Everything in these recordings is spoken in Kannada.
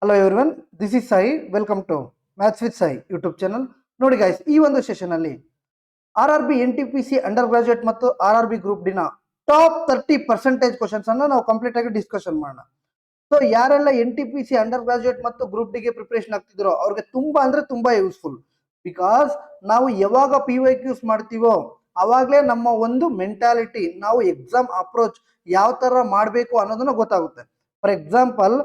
Hello everyone, this is Sai. Welcome to maths with Sai YouTube channel. ನೋಡಿ ಗೈಸ್, ಈ ಒಂದು ಸೆಷನ್ ಅಲ್ಲಿ RRB NTPC ಅಂಡರ್ ಗ್ರಾಜುಯೇಟ್ ಮತ್ತು RRB ಗ್ರೂಪ್ ಡಿನ ಟಾಪ್ 30% ಕ್ವಶನ್ಸ್ ಅನ್ನ ನಾವು ಕಂಪ್ಲೀಟ್ ಆಗಿ ಡಿಸ್ಕಷನ್ ಮಾಡೋಣ. ಸೊ ಯಾರೆಲ್ಲ NTPC ಅಂಡರ್ ಗ್ರಾಜುಯೇಟ್ ಮತ್ತು ಗ್ರೂಪ್ ಡಿಗೆ ಪ್ರಿಪರೇಷನ್ ಆಗ್ತಿದ್ರೋ ಅವ್ರಿಗೆ ತುಂಬಾ ಅಂದ್ರೆ ತುಂಬಾ ಯೂಸ್ಫುಲ್. ಬಿಕಾಸ್ ನಾವು ಯಾವಾಗ PYQs ಮಾಡ್ತೀವೋ ಅವಾಗಲೇ ನಮ್ಮ ಒಂದು ಮೆಂಟಾಲಿಟಿ, ನಾವು ಎಕ್ಸಾಮ್ ಅಪ್ರೋಚ್ ಯಾವ ತರ ಮಾಡಬೇಕು ಅನ್ನೋದನ್ನ ಗೊತ್ತಾಗುತ್ತೆ. For example,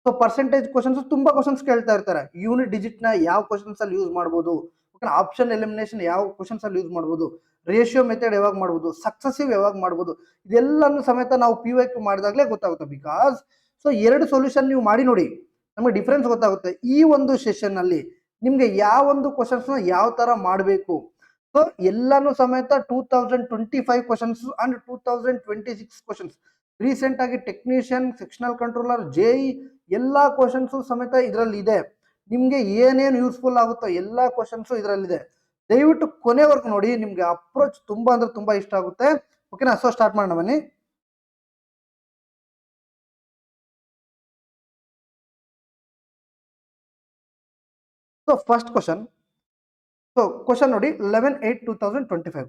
so percentage questions ತುಂಬಾ ಕ್ವಶನ್ಸ್ ಕೇಳ್ತಾ ಇರ್ತಾರೆ. ಯೂನಿಟ್ ಡಿಜಿಟ್ ನ ಯಾವ ಕ್ವಶನ್ಸ್ ಅಲ್ಲಿ ಯೂಸ್ ಮಾಡಬಹುದು, ಆಪ್ಷನ್ ಎಲಿಮಿನೇಷನ್ ಯಾವ ಕ್ವಶನ್ಸ್ ಅಲ್ಲಿ ಯೂಸ್ ಮಾಡಬಹುದು, ರೇಷಿಯೋ ಮೆಥಡ್ ಯಾವಾಗ ಮಾಡಬಹುದು, ಸಕ್ಸಸಿವ್ ಯಾವಾಗ ಮಾಡಬಹುದು, ಇದೆಲ್ಲನೂ ಸಮೇತ ನಾವು PYQ ಮಾಡಿದಾಗಲೇ ಗೊತ್ತಾಗುತ್ತೆ. ಬಿಕಾಸ್ ಸೊ ಎರಡು ಸೊಲ್ಯೂಷನ್ ನೀವು ಮಾಡಿ ನೋಡಿ, ನಮಗೆ ಡಿಫ್ರೆನ್ಸ್ ಗೊತ್ತಾಗುತ್ತೆ. ಈ ಒಂದು ಸೆಷನ್ ಅಲ್ಲಿ ನಿಮ್ಗೆ ಯಾವ ಒಂದು ಕ್ವಶನ್ಸ್ ನ ಯಾವ ತರ ಮಾಡಬೇಕು, ಸೊ ಎಲ್ಲಾನು ಸಮೇತ 2025 ಕ್ವಶನ್ಸ್ ಅಂಡ್ 2026 ಕ್ವಶನ್ಸ್, ರೀಸೆಂಟ್ ಆಗಿ ಟೆಕ್ನಿಷಿಯನ್, ಸೆಕ್ಷನಲ್ ಕಂಟ್ರೋಲರ್, JE ಎಲ್ಲಾ ಕ್ವಶನ್ಸ್ ಸಮೇತ ಇದರಲ್ಲಿ ಇದೆ. ನಿಮ್ಗೆ ಏನೇನು ಯೂಸ್ಫುಲ್ ಆಗುತ್ತೋ ಎಲ್ಲಾ ಕ್ವಶನ್ಸ್ ಇದರಲ್ಲಿದೆ. ದಯವಿಟ್ಟು ಕೊನೆವರೆಗೂ ನೋಡಿ, ನಿಮ್ಗೆ ಅಪ್ರೋಚ್ ತುಂಬಾ ಅಂದ್ರೆ ತುಂಬಾ ಇಷ್ಟ ಆಗುತ್ತೆ. ಓಕೆನಾ? ಸೊ ಸ್ಟಾರ್ಟ್ ಮಾಡೋಣ ಬನ್ನಿ. So first question. So question ನೋಡಿ, 11/8/2025.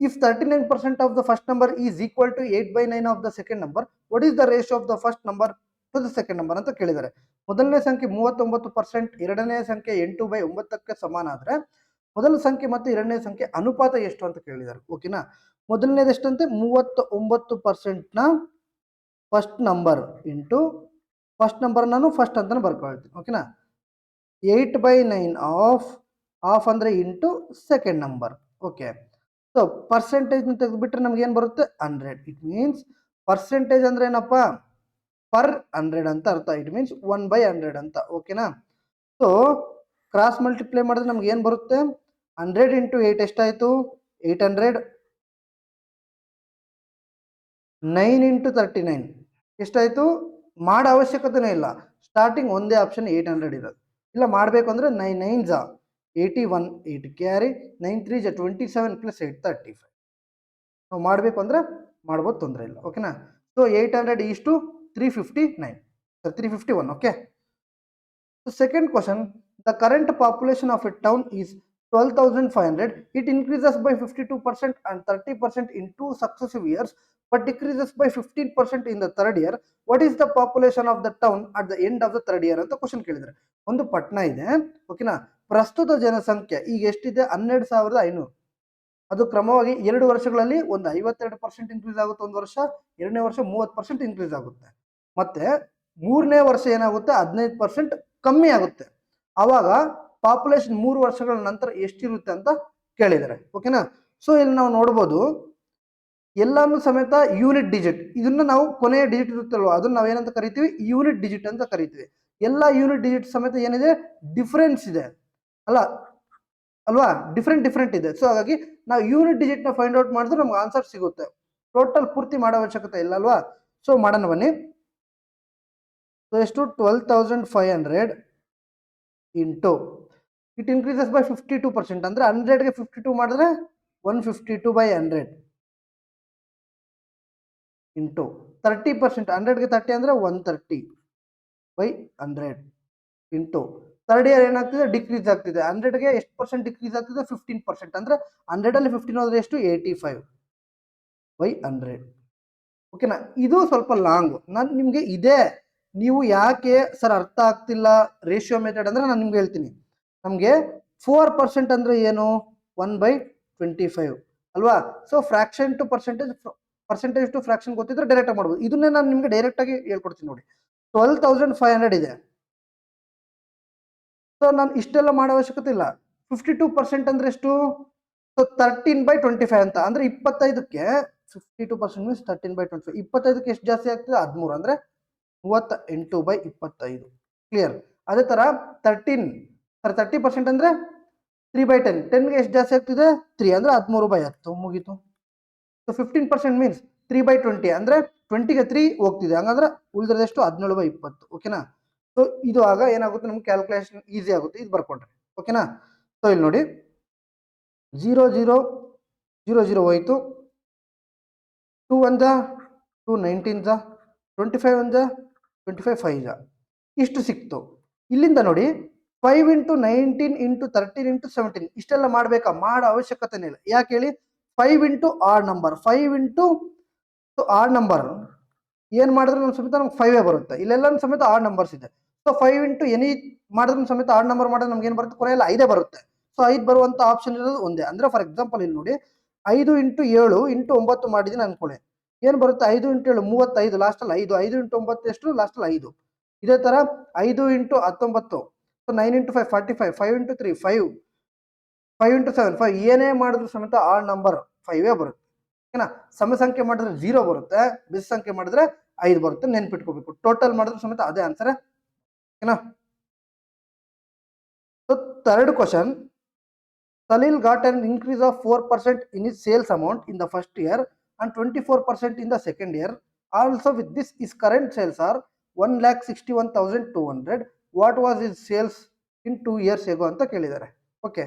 If 39% of the first number is equal to 8/9 of the second number, what is the ratio of the first number to the second number ಅಂತ ಕೇಳಿದ್ದಾರೆ. ಮೊದಲನೇ ಸಂಖ್ಯೆ 39%, ಎರಡನೇ ಸಂಖ್ಯೆ 8/9ಕ್ಕೆ ಸಮಾನ ಆದ್ರೆ ಮೊದಲ ಸಂಖ್ಯೆ ಮತ್ತು ಎರಡನೇ ಸಂಖ್ಯೆ ಅನುಪಾತ ಎಷ್ಟು ಅಂತ ಕೇಳಿದ್ದಾರೆ. ಓಕೆನಾ? ಮೊದಲನೇದು ಎಷ್ಟಂತೆ? 39% ನ first number into first number ನಾನು ಫಸ್ಟ್ ಅಂತಾನೆ ಬರ್ಕೊಳ್ತೀನಿ. ಓಕೆನಾ? 8/9 ಆಫ್ ಅಂದ್ರೆ into second number. Okay, so percentage ತೆಗೆದುಬಿಟ್ರೆ ನಮ್ಗೆ ಏನ್ ಬರುತ್ತೆ? 100. ಇಟ್ ಮೀನ್ಸ್ ಪರ್ಸೆಂಟೇಜ್ ಅಂದ್ರೆ ಏನಪ್ಪ? ಪರ್ 100 ಅಂತ ಅರ್ಥ. ಇಟ್ ಮೀನ್ಸ್ 1/100 ಅಂತ. ಓಕೆನಾ? ಸೊ ಕ್ರಾಸ್ ಮಲ್ಟಿಪ್ಲೈ ಮಾಡಿದ್ರೆ ನಮ್ಗೆ ಏನ್ ಬರುತ್ತೆ? 100 ಇಂಟು 8 ಎಷ್ಟಾಯ್ತು? 800. 9 ಇಂಟು 39 ಎಷ್ಟಾಯ್ತು? ಮಾಡೋ ಅವಶ್ಯಕತೆನೇ ಇಲ್ಲ, ಸ್ಟಾರ್ಟಿಂಗ್ ಒಂದೇ ಆಪ್ಷನ್ 800 ಇರೋದು. ಇಲ್ಲ ಮಾಡಬೇಕು ಅಂದ್ರೆ 9 9s 81, 8 ಕ್ಯಾರಿ, 9 3s 27 ಪ್ಲಸ್ 8 35. ನಾವು ಮಾಡಬೇಕು ಅಂದ್ರೆ ಮಾಡ್ಬೋದು, ತೊಂದರೆ ಇಲ್ಲ. ಓಕೆನಾ? So 800 is to 359, 351. Okay. So second question, the current population of a town is 12,500. It increases by 52% and 30% in 2 successive years, but decreases by 15% in the third year. What is the population of the town at the end of the third year ಅಂತ ಕ್ವಶನ್ ಕೇಳಿದ್ದಾರೆ. ಒಂದು ಪಟ್ಟಣ ಇದೆ. ಓಕೆನಾ? ಪ್ರಸ್ತುತ ಜನಸಂಖ್ಯೆ ಈಗ ಎಷ್ಟಿದೆ? 12,500. ಅದು ಕ್ರಮವಾಗಿ 2 ವರ್ಷಗಳಲ್ಲಿ ಒಂದು 52% ಇನ್ಕ್ರೀಸ್ ಆಗುತ್ತೆ ಒಂದು ವರ್ಷ, ಎರಡನೇ ವರ್ಷ 30% ಇನ್ಕ್ರೀಸ್ ಆಗುತ್ತೆ, ಮತ್ತೆ ಮೂರನೇ ವರ್ಷ ಏನಾಗುತ್ತೆ? 15% ಕಮ್ಮಿ ಆಗುತ್ತೆ. ಆವಾಗ ಪಾಪ್ಯುಲೇಷನ್ 3 ವರ್ಷಗಳ ನಂತರ ಎಷ್ಟಿರುತ್ತೆ ಅಂತ ಕೇಳಿದ್ದಾರೆ. ಓಕೆನಾ? ಸೊ ಇಲ್ಲಿ ನಾವು ನೋಡ್ಬೋದು, ಎಲ್ಲಾನು ಸಮೇತ ಯೂನಿಟ್ ಡಿಜಿಟ್. ಇದನ್ನ ನಾವು ಕೊನೆಯ ಡಿಜಿಟ್ ಇರುತ್ತಲ್ವ, ಅದನ್ನ ನಾವೇನಂತ ಕರಿತೀವಿ? ಯೂನಿಟ್ ಡಿಜಿಟ್ ಅಂತ ಕರಿತೀವಿ. ಎಲ್ಲ ಯೂನಿಟ್ ಡಿಜಿಟ್ ಸಮೇತ ಏನಿದೆ? ಡಿಫರೆನ್ಸ್ ಇದೆ ಅಲ್ವಾ? ಡಿಫ್ರೆಂಟ್ ಇದೆ. ಸೊ ಹಾಗಾಗಿ ನಾವು ಯೂನಿಟ್ ಡಿಜಿಟ್ ನ ಫೈಂಡ್ ಔಟ್ ಮಾಡಿದ್ರೆ ನಮ್ಗೆ ಆನ್ಸರ್ ಸಿಗುತ್ತೆ. ಟೋಟಲ್ ಪೂರ್ತಿ ಮಾಡೋ ಅವಶ್ಯಕತೆ ಇಲ್ಲ ಅಲ್ವಾ? ಸೊ ಮಾಡೋಣ ಬನ್ನಿ. ಸೊ ಎಷ್ಟು? 12,500 ಇಂಟು ಇಟ್ ಇನ್ಕ್ರೀಸಸ್ ಬೈ 52%, ಅಂದ್ರೆ 100ಗೆ 52 ಮಾಡಿದ್ರೆ 152/100 ಇಂಟು 30%, 100ಗೆ 30 ಅಂದ್ರೆ 130/100 ಇಂಟು ಥರ್ಡ್ ಇಯರ್ ಏನಾಗ್ತಿದೆ? ಡಿಕ್ರೀಸ್ ಆಗ್ತಿದೆ. 100ಗೆ ಎಷ್ಟು ಪರ್ಸೆಂಟ್ ಡಿಕ್ರೀಸ್ ಆಗ್ತಿದೆ? 15%, ಅಂದ್ರೆ 100 ಅಲ್ಲಿ 15 ಹೋದ್ರೆ ಎಷ್ಟು? 85/100. ಓಕೆನಾ? ಇದು ಸ್ವಲ್ಪ ಲಾಂಗ್. ನಾನು ನಿಮ್ಗೆ ಇದೆ, ನೀವು ಯಾಕೆ ಸರ್ ಅರ್ಥ ಆಗ್ತಿಲ್ಲ ರೇಷಿಯೋ ಮೆಥಡ್ ಅಂದ್ರೆ ನಾನು ನಿಮ್ಗೆ ಹೇಳ್ತೀನಿ. ನಮ್ಗೆ 4% ಅಂದ್ರೆ ಏನು? 1/25 ಅಲ್ವಾ? So fraction to percentage, percentage to fraction ಗೊತ್ತಿದ್ರೆ ಡೈರೆಕ್ಟ್ ಆಗಿ ಮಾಡ್ಬೋದು. ಇದನ್ನೇ ನಾನು ನಿಮ್ಗೆ ಡೈರೆಕ್ಟ್ ಆಗಿ ಹೇಳ್ಕೊಡ್ತೀನಿ ನೋಡಿ. 12,500 ಇದೆ. ಸೊ ನಾನು ಇಷ್ಟೆಲ್ಲ ಮಾಡೋ ಅವಶ್ಯಕತೆ ಇಲ್ಲ. 52% ಅಂದ್ರೆ ಎಷ್ಟು? ಸೊ 13/25 ಅಂತ, ಅಂದ್ರೆ 25ಕ್ಕೆ 52% ಮೀನ್ಸ್ 13/25. 25ಕ್ಕೆ ಎಷ್ಟು ಜಾಸ್ತಿ ಆಗ್ತದೆ? 13, ಅಂದ್ರೆ 38/25. ಕ್ಲಿಯರ್? ಅದೇ ತರ 30% ಅಂದ್ರೆ 3/10. 10ಗೆ ಎಷ್ಟು ಜಾಸ್ತಿ ಆಗ್ತಿದೆ? 3, ಅಂದ್ರೆ 13/10. ಮುಗೀತು. ಸೊ 15% ಮೀನ್ಸ್ 3/20, ಅಂದ್ರೆ 20ಗೆ 3 ಹೋಗ್ತಿದೆ, ಹಂಗಂದ್ರೆ ಉಳಿದಿರೋದೆಷ್ಟು? 17/20. ಓಕೆನಾ? ಸೊ ಇದು ಆಗ ಏನಾಗುತ್ತೆ? ನಮ್ಗೆ ಕ್ಯಾಲ್ಕುಲೇಷನ್ ಈಸಿ ಆಗುತ್ತೆ ಇದು ಬರ್ಕೊಂಡ್ರೆ. ಓಕೆನಾ? ಸೊ ಇಲ್ಲಿ ನೋಡಿ, 0 0 0 0 ಹೋಯ್ತು. 2 1 2 19 25 1 25 5 ಇಷ್ಟು ಸಿಕ್ತು. ಇಲ್ಲಿಂದ ನೋಡಿ 5 ಇಂಟು 19 ಇಂಟು 13 ಇಂಟು 17 ಇಷ್ಟೆಲ್ಲ ಮಾಡಬೇಕಾ? ಮಾಡೋ ಅವಶ್ಯಕತೆನೇ ಇಲ್ಲ. ಯಾಕೆ ಹೇಳಿ? 5 into odd number, 5 into odd number ಏನು ಮಾಡಿದ್ರು ಸಮೇತ ನಮ್ಗೆ 5 ಬರುತ್ತೆ. ಇಲ್ಲೆಲ್ಲ ಸಮೇತ ಆಡ್ ನಂಬರ್ಸ್ ಇದೆ. ಸೊ 5 ಇಂಟು ಎನಿ ಮಾಡಿದ್ರು ಸಮೇತ ಆಡ್ ನಂಬರ್ ಮಾಡಿದ್ರೆ ನಮ್ಗೆ ಏನು ಬರುತ್ತೆ? ಕೊನೆಯಲ್ಲಿ 5 ಬರುತ್ತೆ. ಸೊ 5 ಬರುವಂಥ ಆಪ್ಷನ್ ಇರೋದು ಒಂದೇ. ಅಂದರೆ ಫಾರ್ ಎಕ್ಸಾಂಪಲ್ ಇಲ್ಲಿ ನೋಡಿ 5 ಇಂಟು 7 ಇಂಟು 9 ಮಾಡಿದ್ದೀನಿ ಅನ್ಕೊಳ್ಳಿ. ಏನು ಬರುತ್ತೆ? 5 ಇಂಟು 7 35, ಲಾಸ್ಟಲ್ಲಿ 5. 5 ಇಂಟು 9 ಎಷ್ಟು? ಲಾಸ್ಟಲ್ಲಿ 5. ಇದೇ ಥರ 5 into 19, so 9 into 5 45, 5 into 3 5, 5 into 7 5. ಏನೇ ಮಾಡಿದ್ರು ಸಮೇತ ಆ ನಂಬರ್ 5 ಬರುತ್ತೆ. ಓಕೆನಾ? ಸಮ ಸಂಖ್ಯೆ ಮಾಡಿದ್ರೆ 0 ಬರುತ್ತೆ, ಬೆಸ ಸಂಖ್ಯೆ ಮಾಡಿದ್ರೆ 5 ಬರುತ್ತೆ. ನೆನ್ಪಿಟ್ಕೋಬೇಕು. ಟೋಟಲ್ ಮಾಡಿದ್ರು ಸಮೇತ ಅದೇ ಆನ್ಸರ್. ಓಕೆನಾ? So third question, Salil got an increase of 4% in his sales amount in the first year and 24% in the second year. Also with this, his current sales are 1,61,200. What was his sales in 2 years ago ಅಂತ ಕೇಳಿದ್ದಾರೆ. ಓಕೆ,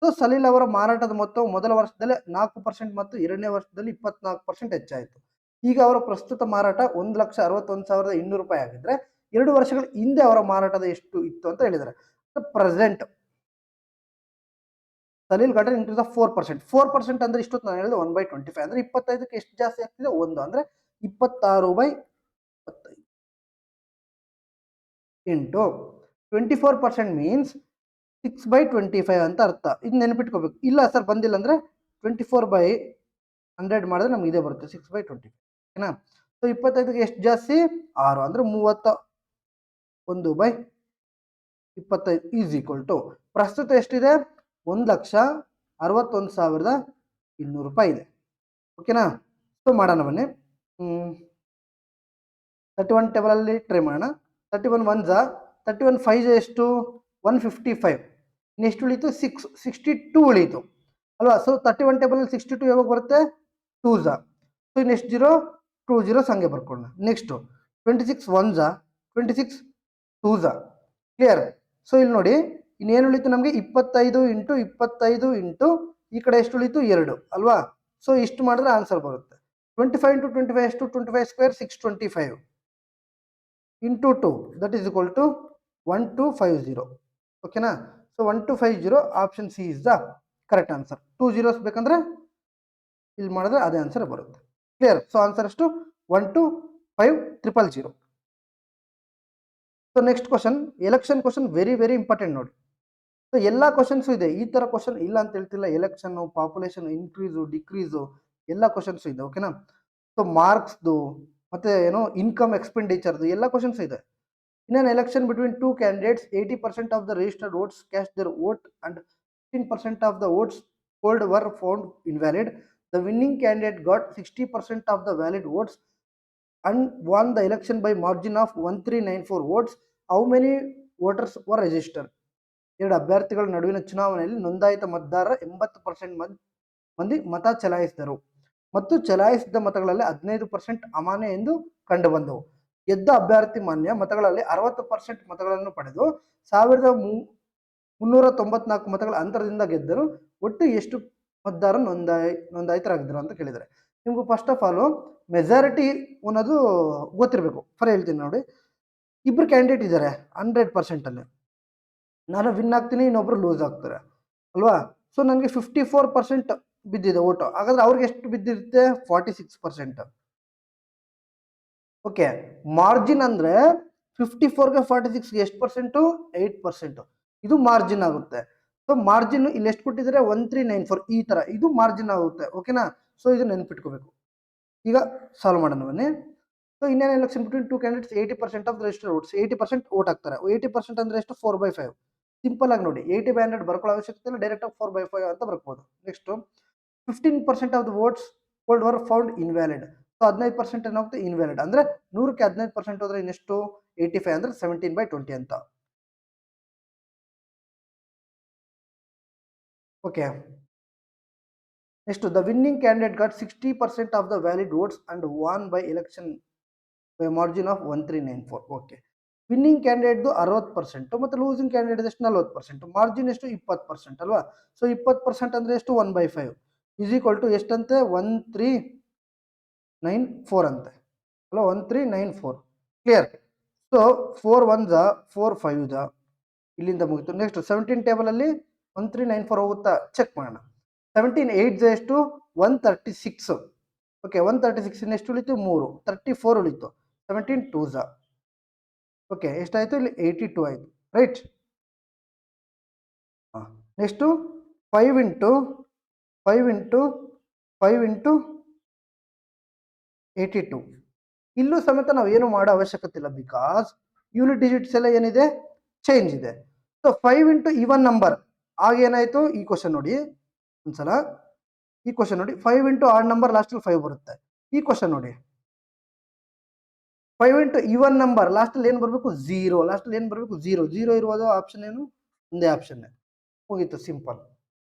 ಸೊ ಸಲೀಲ್ ಅವರ ಮಾರಾಟದ ಮೊತ್ತವು ಮೊದಲ ವರ್ಷದಲ್ಲಿ 4% ಮತ್ತು ಎರಡನೇ ವರ್ಷದಲ್ಲಿ 24% ಹೆಚ್ಚಾಯಿತು. ಈಗ ಅವರ ಪ್ರಸ್ತುತ ಮಾರಾಟ 1,61,200 ರೂಪಾಯಿ ಆಗಿದ್ರೆ 2 ವರ್ಷಗಳ ಹಿಂದೆ ಅವರ ಮಾರಾಟದ ಎಷ್ಟು ಇತ್ತು ಅಂತ ಹೇಳಿದ್ದಾರೆ. Present Salil got increase of 4%. 4% ಅಂದ್ರೆ ಇಷ್ಟೊತ್ತು ನಾನು ಹೇಳಿದೆ 1/25 ಅಂದ್ರೆ 25ಕ್ಕೆ ಎಷ್ಟು ಜಾಸ್ತಿ ಆಗ್ತಿದೆ? 1 ಅಂದ್ರೆ 26/25 ಇಂಟು 24% ಮೀನ್ಸ್ 6/25 ಅಂತ ಅರ್ಥ. ಇದು ನೆನಪಿಟ್ಕೋಬೇಕು. ಇಲ್ಲ ಸರ್ ಬಂದಿಲ್ಲ ಅಂದ್ರೆ 24/100 ಮಾಡಿದ್ರೆ ನಮ್ಗೆ ಇದೇ ಬರುತ್ತೆ 6/25. ಓಕೆನಾ? ಸೊ 25ಗೆ ಎಷ್ಟು ಜಾಸ್ತಿ? 6 ಅಂದ್ರೆ 31/25 ಈಸ್ ಈಕ್ವಲ್ ಟು ಪ್ರಸ್ತುತ ಎಷ್ಟಿದೆ? 1,61,200 ರೂಪಾಯಿ ಇದೆ. ಓಕೆನಾ? ಸೊ ಮಾಡೋಣ ಬನ್ನಿ. 31 ಟೇಬಲಲ್ಲಿ ಟ್ರೈ ಮಾಡೋಣ. 31 1 31 5 ಎಷ್ಟು? 155. ಇನ್ನೆಷ್ಟು ಉಳೀತು? 62 ಉಳೀತು ಅಲ್ವಾ? ಸೊ 31 ಟೇಬಲಲ್ಲಿ 62 ಯಾವಾಗ ಬರುತ್ತೆ? 2 ಸೊ ಇನ್ನೆಷ್ಟು 0? 2 0 ಹಂಗೆ ಬರ್ಕೊಳ್ಳೋಣ. Next 26 1 26 2 clear? ಸೊ ಇಲ್ಲಿ ನೋಡಿ ಇನ್ನೇನು ಉಳಿತು ನಮಗೆ? 25 ಇಂಟು 25 ಇಂಟು ಈ ಕಡೆ ಎಷ್ಟು ಉಳಿತು? 2 ಅಲ್ವಾ? ಸೊ ಇಷ್ಟು ಮಾಡಿದ್ರೆ ಆನ್ಸರ್ ಬರುತ್ತೆ. 25 ಇಂಟು 25 ಎಷ್ಟು? 25 square 625 into 2 that is equal to 1250. ಓಕೆನಾ? So 1250 option C is the correct answer. 2 zeros ಬೇಕಂದ್ರೆ ಇಲ್ಲಿ ಮಾಡಿದ್ರೆ ಅದೇ ಆನ್ಸರ್ ಬರುತ್ತೆ. ಕ್ಲಿಯರ್? ಸೊ ಆನ್ಸರ್ ಎಷ್ಟು? 125000. So next question, election question very very important ನೋಡಿ. ಸೊ ಎಲ್ಲ ಕ್ವಶನ್ಸು ಇದೆ. ಈ ಥರ ಕ್ವಶನ್ ಇಲ್ಲ ಅಂತ ಹೇಳ್ತಿಲ್ಲ. ಎಲೆಕ್ಷನ್ನು, ಪಾಪ್ಯುಲೇಷನ್ ಇನ್ಕ್ರೀಸು ಡಿಕ್ರೀಸು ಎಲ್ಲ ಕ್ವಶನ್ಸು ಇದೆ. ಓಕೆನಾ? ಸೊ ಮಾರ್ಕ್ಸ್ದು ಮತ್ತೆ ಏನೋ ಇನ್ಕಮ್ ಎಕ್ಸ್ಪೆಂಡಿಚರ್ದು ಎಲ್ಲ ಕ್ವಶನ್ಸ್ ಇದೆ. ಇನ್ ಅನ್ election between 2 candidates, 80% of the registered votes cast their vote and 15% of the votes polled were found invalid. The winning candidate got 60% of the valid votes and won the election by margin of 1394 votes. How many voters were registered? ಎರಡು ಅಭ್ಯರ್ಥಿಗಳ ನಡುವಿನ ಚುನಾವಣೆಯಲ್ಲಿ ನೋಂದಾಯಿತ ಮತದಾರರ 80% ಮಂದಿ ಮತ ಚಲಾಯಿಸಿದರು ಮತ್ತು ಚಲಾಯಿಸಿದ ಮತಗಳಲ್ಲಿ 15% ಅಮಾನ್ಯ ಎಂದು ಕಂಡುಬಂದವು. ಗೆದ್ದ ಅಭ್ಯರ್ಥಿ ಮಾನ್ಯ ಮತಗಳಲ್ಲಿ 60% ಮತಗಳನ್ನು ಪಡೆದು 1394 ಮತಗಳ ಅಂತರದಿಂದ ಗೆದ್ದರು. ಒಟ್ಟು ಎಷ್ಟು ಮತದಾರ ನೋಂದಾಯಿತರಾಗಿದ್ದರು ಅಂತ ಕೇಳಿದ್ದಾರೆ. ನಿಮ್ಗೆ ಫಸ್ಟ್ ಆಫ್ ಆಲ್ ಮೆಜಾರಿಟಿ ಅನ್ನೋದು ಗೊತ್ತಿರಬೇಕು. ಫಾರ್ ಹೇಳ್ತೀನಿ ನೋಡಿ, ಇಬ್ರು ಕ್ಯಾಂಡಿಡೇಟ್ ಇದ್ದಾರೆ 100% ಅಲ್ಲಿ. ನಾನು ವಿನ್ ಆಗ್ತೀನಿ, ಇನ್ನೊಬ್ರು ಲೂಸ್ ಆಗ್ತಾರೆ ಅಲ್ವಾ? ಸೊ ನನಗೆ 54% ಬಿದ್ದಿದೆ ಓಟು. ಹಾಗಾದ್ರೆ ಅವ್ರಿಗೆ ಎಷ್ಟು ಬಿದ್ದಿರುತ್ತೆ? 46%. ಓಕೆ, ಮಾರ್ಜಿನ್ ಅಂದ್ರೆ 54ಗೆ 46ಗೆ ಎಷ್ಟು ಪರ್ಸೆಂಟು? 8%. ಇದು ಮಾರ್ಜಿನ್ ಆಗುತ್ತೆ. ಸೊ ಮಾರ್ಜಿನ್ ಇಲ್ಲಿ ಎಷ್ಟು ಕೊಟ್ಟಿದ್ದಾರೆ? 1394. ಈ ತರ ಇದು ಮಾರ್ಜಿನ್ ಆಗುತ್ತೆ. ಓಕೆನಾ? ಸೊ ಇದು ನೆನ್ಪಿಟ್ಕೋಬೇಕು. ಈಗ ಸಾಲ್ವ್ ಮಾಡೋಣ ಬನ್ನಿ. So Indian election between 2 candidates, 80% of the registered votes. 80% vote ಹಾಕ್ತಾರೆ. 80% ಅಂದ್ರೆ ಎಷ್ಟು? 4/5. ಸಿಂಪಲ್ ಆಗಿ ನೋಡಿ, 80/100 ಬರ್ಕೊಳ್ಳೋ ಅವಶ್ಯಕತೆ ಇಲ್ಲ, ಡೈರೆಕ್ಟ್ ಆಗಿ 4/5 ಅಂತ ಬರ್ಬೋದು. Next 15% of the votes polled were found invalid. So 15% ಏನಾಗುತ್ತೆ? ಇನ್ವ್ಯಾಲಿಡ್. ಅಂದ್ರೆ 100ಕ್ಕೆ 15% ಹೋದ್ರೆ ಇನ್ನೆಷ್ಟು? 85 ಅಂದ್ರೆ 17/20 ಅಂತ. Okay, next the winning candidate got 60% of the valid votes and won by election by margin of 1394. Okay, winning ಕ್ಯಾಂಡಿಡೇಟ್ದು 60% ಮತ್ತು ಲೂಸಿಂಗ್ ಕ್ಯಾಂಡಿಡೇಟ್ ಎಷ್ಟು? 40%. ಮಾರ್ಜಿನ್ ಎಷ್ಟು? 20% ಅಲ್ವಾ? ಸೊ 20% ಅಂದ್ರೆ ಎಷ್ಟು? 1/5 ಇಸ್ ಈಕ್ವಲ್ ಟು ಎಷ್ಟಂತೆ? 1394 ಅಂತೆ ಅಲ್ವಾ? 1394. ಕ್ಲಿಯರ್? ಸೊ 4 1 ಜ 4 5 ಜ ಇಲ್ಲಿಂದ ಮುಗಿತು. ನೆಕ್ಸ್ಟ್ 17 ಟೇಬಲಲ್ಲಿ 1394 ಹೋಗುತ್ತಾ ಚೆಕ್ ಮಾಡೋಣ. 17 8 ಜ ಎಷ್ಟು 136. ಓಕೆ 136 ಎಷ್ಟು ಉಳಿತು 3 34 ಉಳಿತು. 17 2 ಜ ಓಕೆ ಎಷ್ಟಾಯಿತು ಇಲ್ಲಿ 82 ಆಯಿತು ರೈಟ್. ಹಾಂ ನೆಕ್ಸ್ಟು 5 ಇಂಟು 5 ಇಂಟು 5 ಇಂಟು 82. ಇಲ್ಲೂ ಸಮೇತ ನಾವು ಏನು ಮಾಡೋ ಅವಶ್ಯಕತೆ ಇಲ್ಲ, ಬಿಕಾಸ್ ಯೂನಿಟ್ ಡಿಜಿಟ್ಸ್ ಎಲ್ಲ ಏನಿದೆ ಚೇಂಜ್ ಇದೆ. ಸೊ 5 ಇಂಟು ಈವನ್ ನಂಬರ್ ಆಗ ಏನಾಯಿತು, ಈ ಕ್ವಶನ್ ನೋಡಿ ಒಂದ್ಸಲ, ಈ ಕ್ವಶನ್ ನೋಡಿ 5 ಇಂಟು ಆಡ್ ನಂಬರ್ ಲಾಸ್ಟಲ್ಲಿ 5 ಬರುತ್ತೆ. ಈ ಕ್ವಶನ್ ನೋಡಿ 5 ಇಂಟು ಈವನ್ ನಂಬರ್ ಲಾಸ್ಟಲ್ಲಿ ಏನು ಬರಬೇಕು 0, ಲಾಸ್ಟಲ್ಲಿ ಏನು ಬರಬೇಕು 0 0 ಇರುವುದು ಆಪ್ಷನ್ ಏನು ಒಂದೇ ಆಪ್ಷನ್ ಮುಗೀತು ಸಿಂಪಲ್.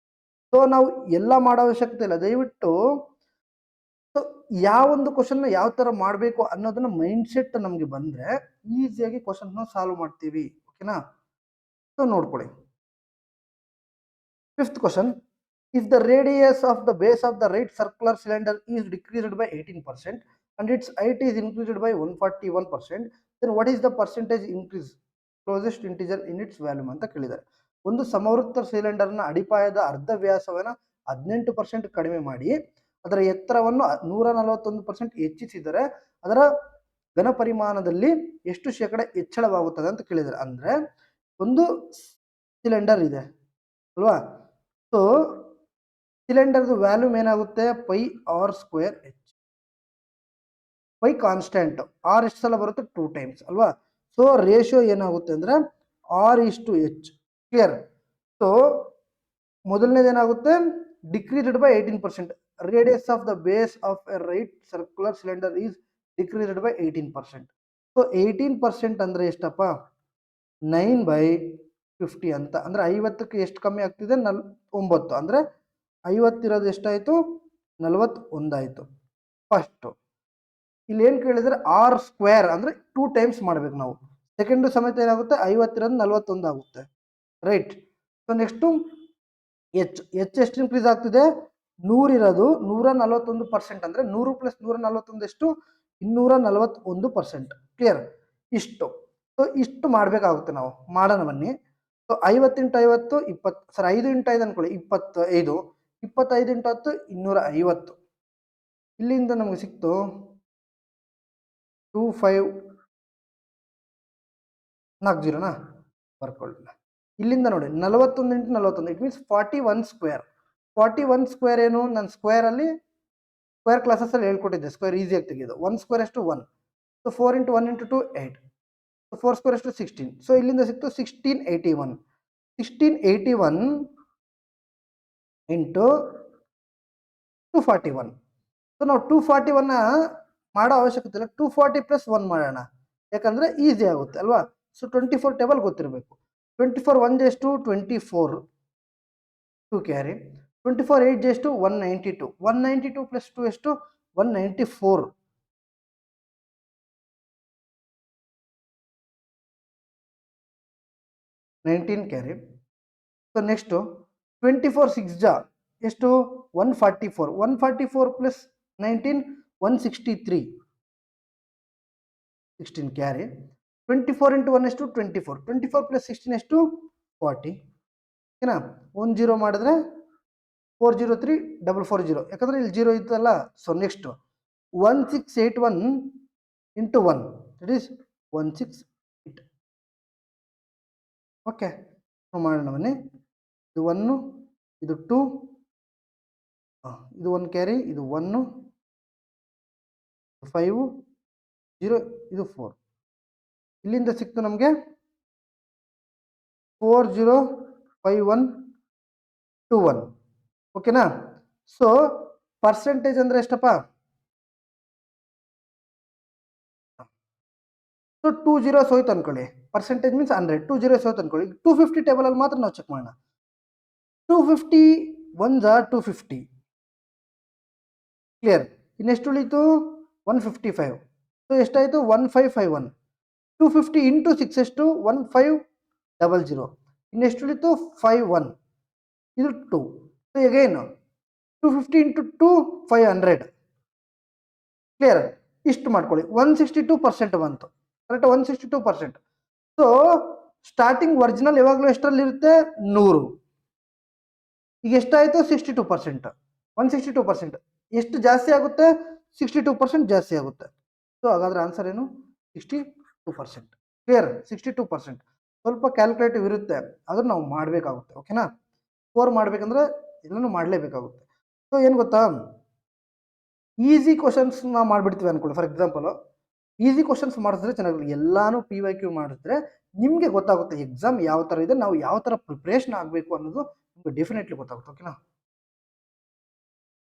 ಸೊ ನಾವು ಎಲ್ಲ ಮಾಡೋ ಅವಶ್ಯಕತೆ ಇಲ್ಲ, ದಯವಿಟ್ಟು ಸೊ ಯಾವೊಂದು ಕ್ವಶನ್ನ ಯಾವ ಥರ ಮಾಡಬೇಕು ಅನ್ನೋದನ್ನ ಮೈಂಡ್ ಸೆಟ್ ನಮಗೆ ಬಂದರೆ ಈಸಿಯಾಗಿ ಕ್ವಶನ್ನ ಸಾಲ್ವ್ ಮಾಡ್ತೀವಿ. ಓಕೆನಾ? ಸೊ ನೋಡ್ಕೊಳ್ಳಿ. 5th question, if the radius of the base of the right circular cylinder is decreased by 18% and its height is increased by 141%, then what is the percentage increase closest integer in its volume ಅಂತ ಕೇಳಿದ್ದಾರೆ. ಒಂದು ಸಮವೃತ್ತ ಸಿಲಿಂಡರ್ನ ಅಡಿಪಾಯದ ಅರ್ಧ ವ್ಯಾಸವನ್ನು 18% ಕಡಿಮೆ ಮಾಡಿ ಅದರ ಎತ್ತರವನ್ನು 141% ಹೆಚ್ಚಿಸಿದರೆ ಅದರ ಘನ ಪರಿಮಾಣದಲ್ಲಿ ಎಷ್ಟು ಶೇಕಡ ಹೆಚ್ಚಳವಾಗುತ್ತದೆ ಅಂತ ಕೇಳಿದ್ದಾರೆ. ಅಂದರೆ ಒಂದು ಸಿಲಿಂಡರ್ ಇದೆ ಅಲ್ವಾ, ಸೊ ಸಿಲಿಂಡರ್ದು ವ್ಯಾಲ್ಯೂಮ್ ಏನಾಗುತ್ತೆ pi R square H. Pi constant, R ಎಷ್ಟು ಸಲ ಬರುತ್ತೆ 2 ಟೈಮ್ಸ್ ಅಲ್ವಾ. ಸೊ ರೇಷಿಯೋ ಏನಾಗುತ್ತೆ ಅಂದರೆ R/H. ಕ್ಲಿಯರ್? ಸೊ ಮೊದಲನೇದು ಏನಾಗುತ್ತೆ decreased by 18%. Radius of the base of A right circular cylinder is decreased by 18%. So 18% ಅಂದರೆ ಎಷ್ಟಪ್ಪ 9/50 ಅಂತ. ಅಂದರೆ 50ಕ್ಕೆ ಎಷ್ಟು ಕಮ್ಮಿ ಆಗ್ತಿದೆ 9. ಅಂದರೆ 50 ಇರೋದು ಎಷ್ಟಾಯಿತು 41 ಆಯಿತು. ಫಸ್ಟು ಇಲ್ಲಿ ಏನು ಕೇಳಿದರೆ ಆರ್ ಸ್ಕ್ವೇರ್ ಅಂದರೆ 2 ಟೈಮ್ಸ್ ಮಾಡಬೇಕು ನಾವು. ಸೆಕೆಂಡು ಸಮೇತ ಏನಾಗುತ್ತೆ 50 ಇರೋದು 41 ಆಗುತ್ತೆ ರೈಟ್. ಸೊ ನೆಕ್ಸ್ಟು ಎಚ್ ಎಷ್ಟು ಇನ್ಕ್ರೀಸ್ ಆಗ್ತಿದೆ 100 ಇರೋದು 141%. ಅಂದರೆ 100 + 141 ಎಷ್ಟು 241%. ಕ್ಲಿಯರ್? ಇಷ್ಟು. ಸೊ ಇಷ್ಟು ಮಾಡಬೇಕಾಗುತ್ತೆ ನಾವು. ಮಾಡೋಣ ಬನ್ನಿ. ಸೊ 50 × 50 20, ಸರ್ 5 × 5 ಅಂದ್ಕೊಳ್ಳಿ 25, 25 × 10 250. ಇಲ್ಲಿಂದ ನಮಗೆ ಸಿಕ್ತು 2540ನಾ ಬರ್ಕೊಳ್ಳೋಣ. ಇಲ್ಲಿಂದ ನೋಡಿ 41 × 41 ಇಟ್ ಮೀನ್ಸ್ 41 ಸ್ಕ್ವೇರ್. 41 ಸ್ಕ್ವೇರ್ ಏನು, ನಾನು ಸ್ಕ್ವೇರಲ್ಲಿ ಸ್ಕ್ವೇರ್ ಕ್ಲಾಸಸ್ಸಲ್ಲಿ ಹೇಳ್ಕೊಟ್ಟಿದ್ದೆ, ಸ್ಕ್ವೇರ್ ಈಸಿಯಾಗಿ ತೆಗೆಯೋದು. 1 ಸ್ಕ್ವೇರ್ ಎಷ್ಟು 1. ಸೊ 4 × 1 × 2 8. ಸೊ 4 ಸ್ಕ್ವೇರ್ ಎಷ್ಟು 16. ಸೊ ಇಲ್ಲಿಂದ ಸಿಕ್ತು 1681. 1681 × 241. ಸೊ ನಾವು 241ನ ಮಾಡೋ ಅವಶ್ಯಕತೆ ಇಲ್ಲ, 240 + 1 ಮಾಡೋಣ, ಯಾಕಂದರೆ ಈಸಿ ಆಗುತ್ತೆ ಅಲ್ವಾ. ಸೊ 24 ಟೇಬಲ್ ಗೊತ್ತಿರಬೇಕು. 24 1 ಎಷ್ಟು 24 2 ಕ್ಯಾರಿ. 24 8 ಎಷ್ಟು 192. 192 + 2 ಎಷ್ಟು 194. 19 ಕ್ಯಾರಿ. ಸೊ ನೆಕ್ಸ್ಟು 24 6 ಜ ಎಷ್ಟು 144. 144 + 19 163. 16 ಕ್ಯಾರಿ. 24 × 1 ಎಷ್ಟು 24. 24 + 16 ಎಷ್ಟು 40. ಓಕೆನಾ? 1 0 ಮಾಡಿದ್ರೆ 403 440, ಯಾಕಂದರೆ ಇಲ್ಲಿ 0 ಇತ್ತಲ್ಲ. So next 1681 × 1 that is 168. Okay ಮಾಡೋಣ ಬನ್ನಿ. ಇದು 1, ಇದು 2, ಇದು 1 ಕ್ಯಾರಿ, ಇದು 1 5 0, ಇದು 4. ಇಲ್ಲಿಂದ ಸಿಕ್ತು ನಮಗೆ 405121. ಓಕೆನಾ? ಸೊ ಪರ್ಸೆಂಟೇಜ್ ಅಂದರೆ ಎಷ್ಟಪ್ಪ, ಸೊ 2 zeros ಹೋಯ್ತು ಅನ್ಕೊಳ್ಳಿ. Percentage means 100. 2 zeros ಹೋಯ್ತು ಅನ್ಕೊಳ್ಳಿ. 250 ಟೇಬಲಲ್ಲಿ ಮಾತ್ರ ನಾವು ಚೆಕ್ ಮಾಡೋಣ. 250 1 ಜ 250. ಕ್ಲಿಯರ್? ಇನ್ನೆಷ್ಟು ಉಳಿತು 155. ಸೊ ಎಷ್ಟಾಯಿತು 1551. 250 × 6 ಎಷ್ಟು 1500. ಇನ್ನೆಷ್ಟು ಉಳಿತು 51. ಇದು 2. ಸೊ ಎಗೈನು 250 × 2 500. ಕ್ಲಿಯರ್? ಇಷ್ಟು ಮಾಡ್ಕೊಳ್ಳಿ. 162% ಬಂತು. ಕರೆಕ್ಟ್ 162%. ಸೊ ಸ್ಟಾರ್ಟಿಂಗ್ ಒರಿಜಿನಲ್ ಯಾವಾಗಲೂ ಎಷ್ಟರಲ್ಲಿ ಇರುತ್ತೆ 100. ಈಗ ಎಷ್ಟಾಯಿತು 62%. 162%. ಎಷ್ಟು ಜಾಸ್ತಿ ಆಗುತ್ತೆ 62% ಜಾಸ್ತಿ ಆಗುತ್ತೆ. ಸೊ ಹಾಗಾದ್ರೆ ಆನ್ಸರ್ ಏನು 62%. ಕ್ಲಿಯರ್ 62%. ಸ್ವಲ್ಪ ಕ್ಯಾಲ್ಕುಲೇಟಿವ್ ಇರುತ್ತೆ, ಅದನ್ನು ನಾವು ಮಾಡಬೇಕಾಗುತ್ತೆ. ಓಕೆನಾ, ಸ್ಕೋರ್ ಮಾಡಬೇಕಂದ್ರೆ ಎಲ್ಲನೂ ಮಾಡಲೇಬೇಕಾಗುತ್ತೆ. ಸೊ ಏನು ಗೊತ್ತಾ, ಈಸಿ ಕ್ವಶನ್ಸ್ನ ಮಾಡಿಬಿಡ್ತೀವಿ ಅನ್ಕೊಳ್ಳಿ. ಫಾರ್ ಎಕ್ಸಾಂಪಲ್ ಈಸಿ ಕ್ವಶನ್ಸ್ ಮಾಡಿದ್ರೆ ಚೆನ್ನಾಗಿರಲಿ, ಎಲ್ಲಾನು PYQ ಮಾಡಿದ್ರೆ ನಿಮಗೆ ಗೊತ್ತಾಗುತ್ತೆ ಎಕ್ಸಾಮ್ ಯಾವ ಥರ ಇದೆ, ನಾವು ಯಾವ ಥರ ಪ್ರಿಪ್ರೇಷನ್ ಆಗಬೇಕು ಅನ್ನೋದು ನಿಮಗೆ ಡೆಫಿನೆಟ್ಲಿ ಗೊತ್ತಾಗುತ್ತೆ. ಓಕೆನಾ.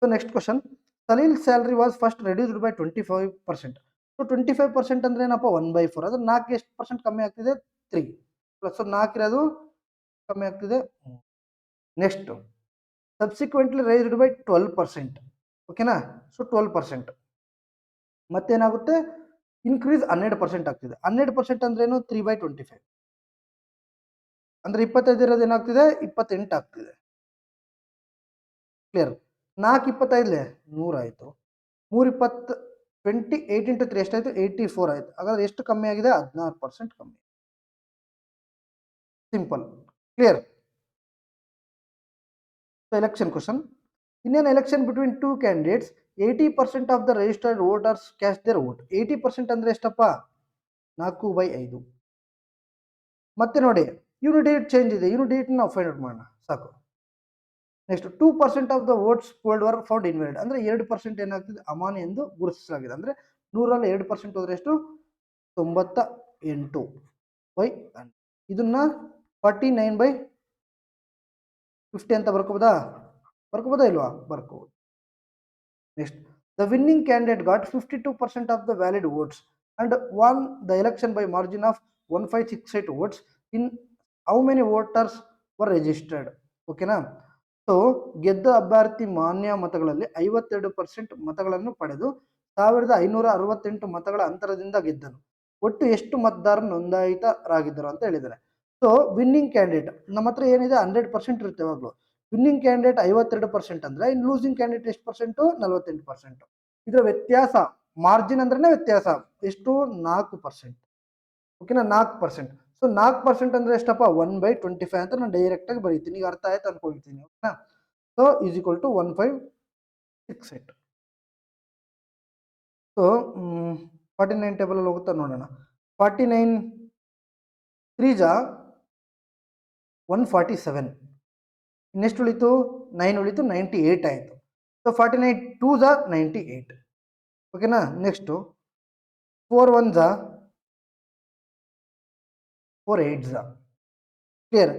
So next question, Salil salary was first reduced by 25%. So 25% ಅಂದ್ರೆ ಏನಪ್ಪ 1/4. ಅದು 4 ಎಷ್ಟು ಪರ್ಸೆಂಟ್ ಕಮ್ಮಿ ಆಗ್ತಿದೆ 3 ಪ್ಲಸ್ 4 ಇರೋದು ಕಮ್ಮಿ ಆಗ್ತಿದೆ. Next subsequently raised by 12%. ಓಕೆನಾ. ಸೊ 12% ಮತ್ತೇನಾಗುತ್ತೆ ಇನ್ಕ್ರೀಸ್ 12% ಆಗ್ತಿದೆ. 12% ಅಂದ್ರೆ ಏನು 3/25 ಅಂದ್ರೆ 25 ಇರೋದು ಏನಾಗ್ತಿದೆ 28 ಆಗ್ತಿದೆ. ಕ್ಲಿಯರ್. 4/25 100 ಆಯಿತು. 3/20 28 ಇಂಟು 3 ಎಷ್ಟಾಯಿತು 84 ಆಯಿತು. ಹಾಗಾದ್ರೆ ಎಷ್ಟು ಕಮ್ಮಿ ಆಗಿದೆ 16% ಕಮ್ಮಿ. Simple. Clear. So election question, in an election between two candidates 80% of the registered voters cast their vote. 80% ಅಂದ್ರೆ ಎಷ್ಟಪ್ಪ 4/5. ಮತ್ತೆ ನೋಡಿ ಯೂನಿಟ್ ಚೇಂಜ್ ಇದೆ, ಯೂನಿಟ್ ನಾವು ಫೈಂಡ್ ಔಟ್ ಮಾಡೋಣ ಸಾಕು. Next 2% of the votes polled were found invalid ಅಂದ್ರೆ 2% ಏನಾಗ್ತಿದೆ ಅಮಾನ್ಯ ಎಂದು ಗುರುತಿಸಲಾಗಿದೆ. ಅಂದ್ರೆ 100ರಲ್ಲಿ 2% ಹೋದ್ರೆ ಎಷ್ಟು 98/100. ಇದನ್ನ 49/50 ಅಂತ ಬರ್ಕೋಬೋದಾ ಇಲ್ವಾ, ಬರ್ಕೋಬೋದು. Next the winning candidate got 52% of the valid votes and won the election by margin of 1568 votes. In how many voters were registered. ಓಕೆನಾ. ಸೊ ಗೆದ್ದ ಅಭ್ಯರ್ಥಿ ಮಾನ್ಯ ಮತಗಳಲ್ಲಿ 52% ಮತಗಳನ್ನು ಪಡೆದು 1568 ಮತಗಳ ಅಂತರದಿಂದ ಗೆದ್ದನು. ಒಟ್ಟು ಎಷ್ಟು ಮತದಾರರು ನೋಂದಾಯಿತರಾಗಿದ್ದರು ಅಂತ ಹೇಳಿದ್ದಾರೆ. ಸೊ ವಿನ್ನಿಂಗ್ ಕ್ಯಾಂಡಿಡೇಟ್ ನಮ್ಮ ಹತ್ರ ಏನಿದೆ 100% ಇರುತ್ತೆ ಯಾವಾಗಲೂ. ವಿನ್ನಿಂಗ್ ಕ್ಯಾಂಡಿಡೇಟ್ 52% ಅಂದ್ರೆ ಇನ್ ಲೂಸಿಂಗ್ ಕ್ಯಾಂಡಿಡೇಟ್ ಎಷ್ಟು ಪರ್ಸೆಂಟು 48%. ಇದರ ವ್ಯತ್ಯಾಸ ಮಾರ್ಜಿನ್ ಅಂದ್ರೆ ವ್ಯತ್ಯಾಸ ಎಷ್ಟು 4%. ಓಕೆನಾ 4%. ಸೊ 4% ಅಂದ್ರೆ ಎಷ್ಟಪ್ಪ 1/25 ಅಂತ ನಾನು ಡೈರೆಕ್ಟ್ ಆಗಿ ಬರೀತೀನಿ. ಈಗ ಅರ್ಥ ಆಯ್ತು ಅನ್ಕೊಳ್ತೀನಿ. ಓಕೆನಾ. So is equal to 1568. So 49 table ಅಲ್ಲಿ ಹೋಗುತ್ತಾ ನೋಡೋಣ. 49 3 147. ನೆಕ್ಸ್ಟ್ ಉಳಿತು 9 ಉಳಿತು 98 ಆಯಿತು. ಸೊ 49 2 98. ಓಕೆನಾ. ನೆಕ್ಸ್ಟು 4 1 4 8. ಕ್ಲಿಯರ್.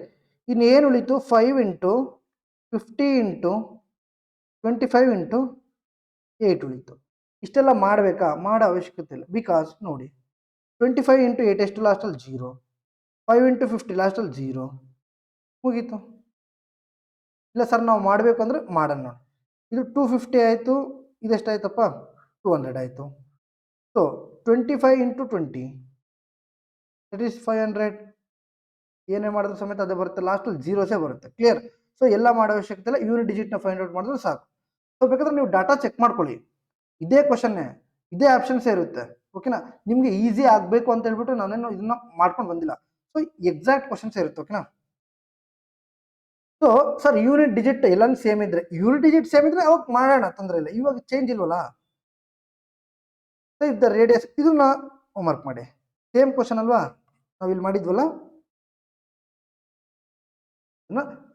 ಇನ್ನೇನು ಉಳಿತು 5 ಇಂಟು 50 ಇಂಟು 25 ಇಂಟು 8 ಉಳಿತು. ಇಷ್ಟೆಲ್ಲ ಮಾಡಬೇಕಾ, ಮಾಡೋ ಅವಶ್ಯಕತೆ ಇಲ್ಲ. ಬಿಕಾಸ್ ನೋಡಿ 25 ಇಂಟು 8 ಎಷ್ಟು ಲಾಸ್ಟಲ್ಲಿ 0, 5 ಇಂಟು 50 ಲಾಸ್ಟಲ್ಲಿ 0 ಮುಗೀತು. ಇಲ್ಲ ಸರ್ ನಾವು ಮಾಡಬೇಕು ಅಂದರೆ ಮಾಡೋಣ ನೋಡಿ. ಇದು 250 ಆಯಿತು, ಇದೆಷ್ಟಾಯ್ತಪ್ಪ 200 ಆಯಿತು. So 25 into 20 that is 500. ಏನೇ ಮಾಡಿದ್ರು ಸಮೇತ ಅದೇ ಬರುತ್ತೆ, ಲಾಸ್ಟಲ್ಲಿ ಜೀರೋಸೇ ಬರುತ್ತೆ. ಕ್ಲಿಯರ್. ಸೊ ಎಲ್ಲ ಮಾಡೋ ಅವಶ್ಯಕತೆ ಇಲ್ಲ, ಯೂನಿಟ್ ಡಿಜಿಟ್ನ ಫೈಂಡ್ ಔಟ್ ಮಾಡಿದ್ರೆ ಸಾಕು. ಸೊ ಬೇಕಾದ್ರೆ ನೀವು ಡಾಟಾ ಚೆಕ್ ಮಾಡ್ಕೊಳ್ಳಿ, ಇದೇ ಕ್ವಶನ್ನೇ ಇದೇ ಆಪ್ಷನ್ಸೇ ಇರುತ್ತೆ. ಓಕೆನಾ. ನಿಮಗೆ ಈಸಿ ಆಗಬೇಕು ಅಂತ ಹೇಳ್ಬಿಟ್ಟು ನಾನೇನು ಇದನ್ನ ಮಾಡ್ಕೊಂಡು ಬಂದಿಲ್ಲ. ಸೊ ಎಕ್ಸಾಕ್ಟ್ ಕ್ವಶನ್ಸೇ ಇರುತ್ತೆ. ಓಕೆನಾ. ಸೊ ಸರ್ ಯೂನಿಟ್ ಡಿಜಿಟ್ ಎಲ್ಲಾನು ಸೇಮ್ ಇದ್ರೆ ಅವಾಗ ಮಾಡೋಣ, ತೊಂದರೆ ಇಲ್ಲ. ಇವಾಗ ಚೇಂಜ್ ಇಲ್ವಲ್ಲ. ಸೊ ಇಫ್ ದ ರೇಡಿಯಸ್ ಇದನ್ನ ಹೋಮ್ವರ್ಕ್ ಮಾಡಿ, ಸೇಮ್ ಕ್ವಶನ್ ಅಲ್ವಾ ನಾವು ಇಲ್ಲಿ ಮಾಡಿದ್ವಲ್ಲ.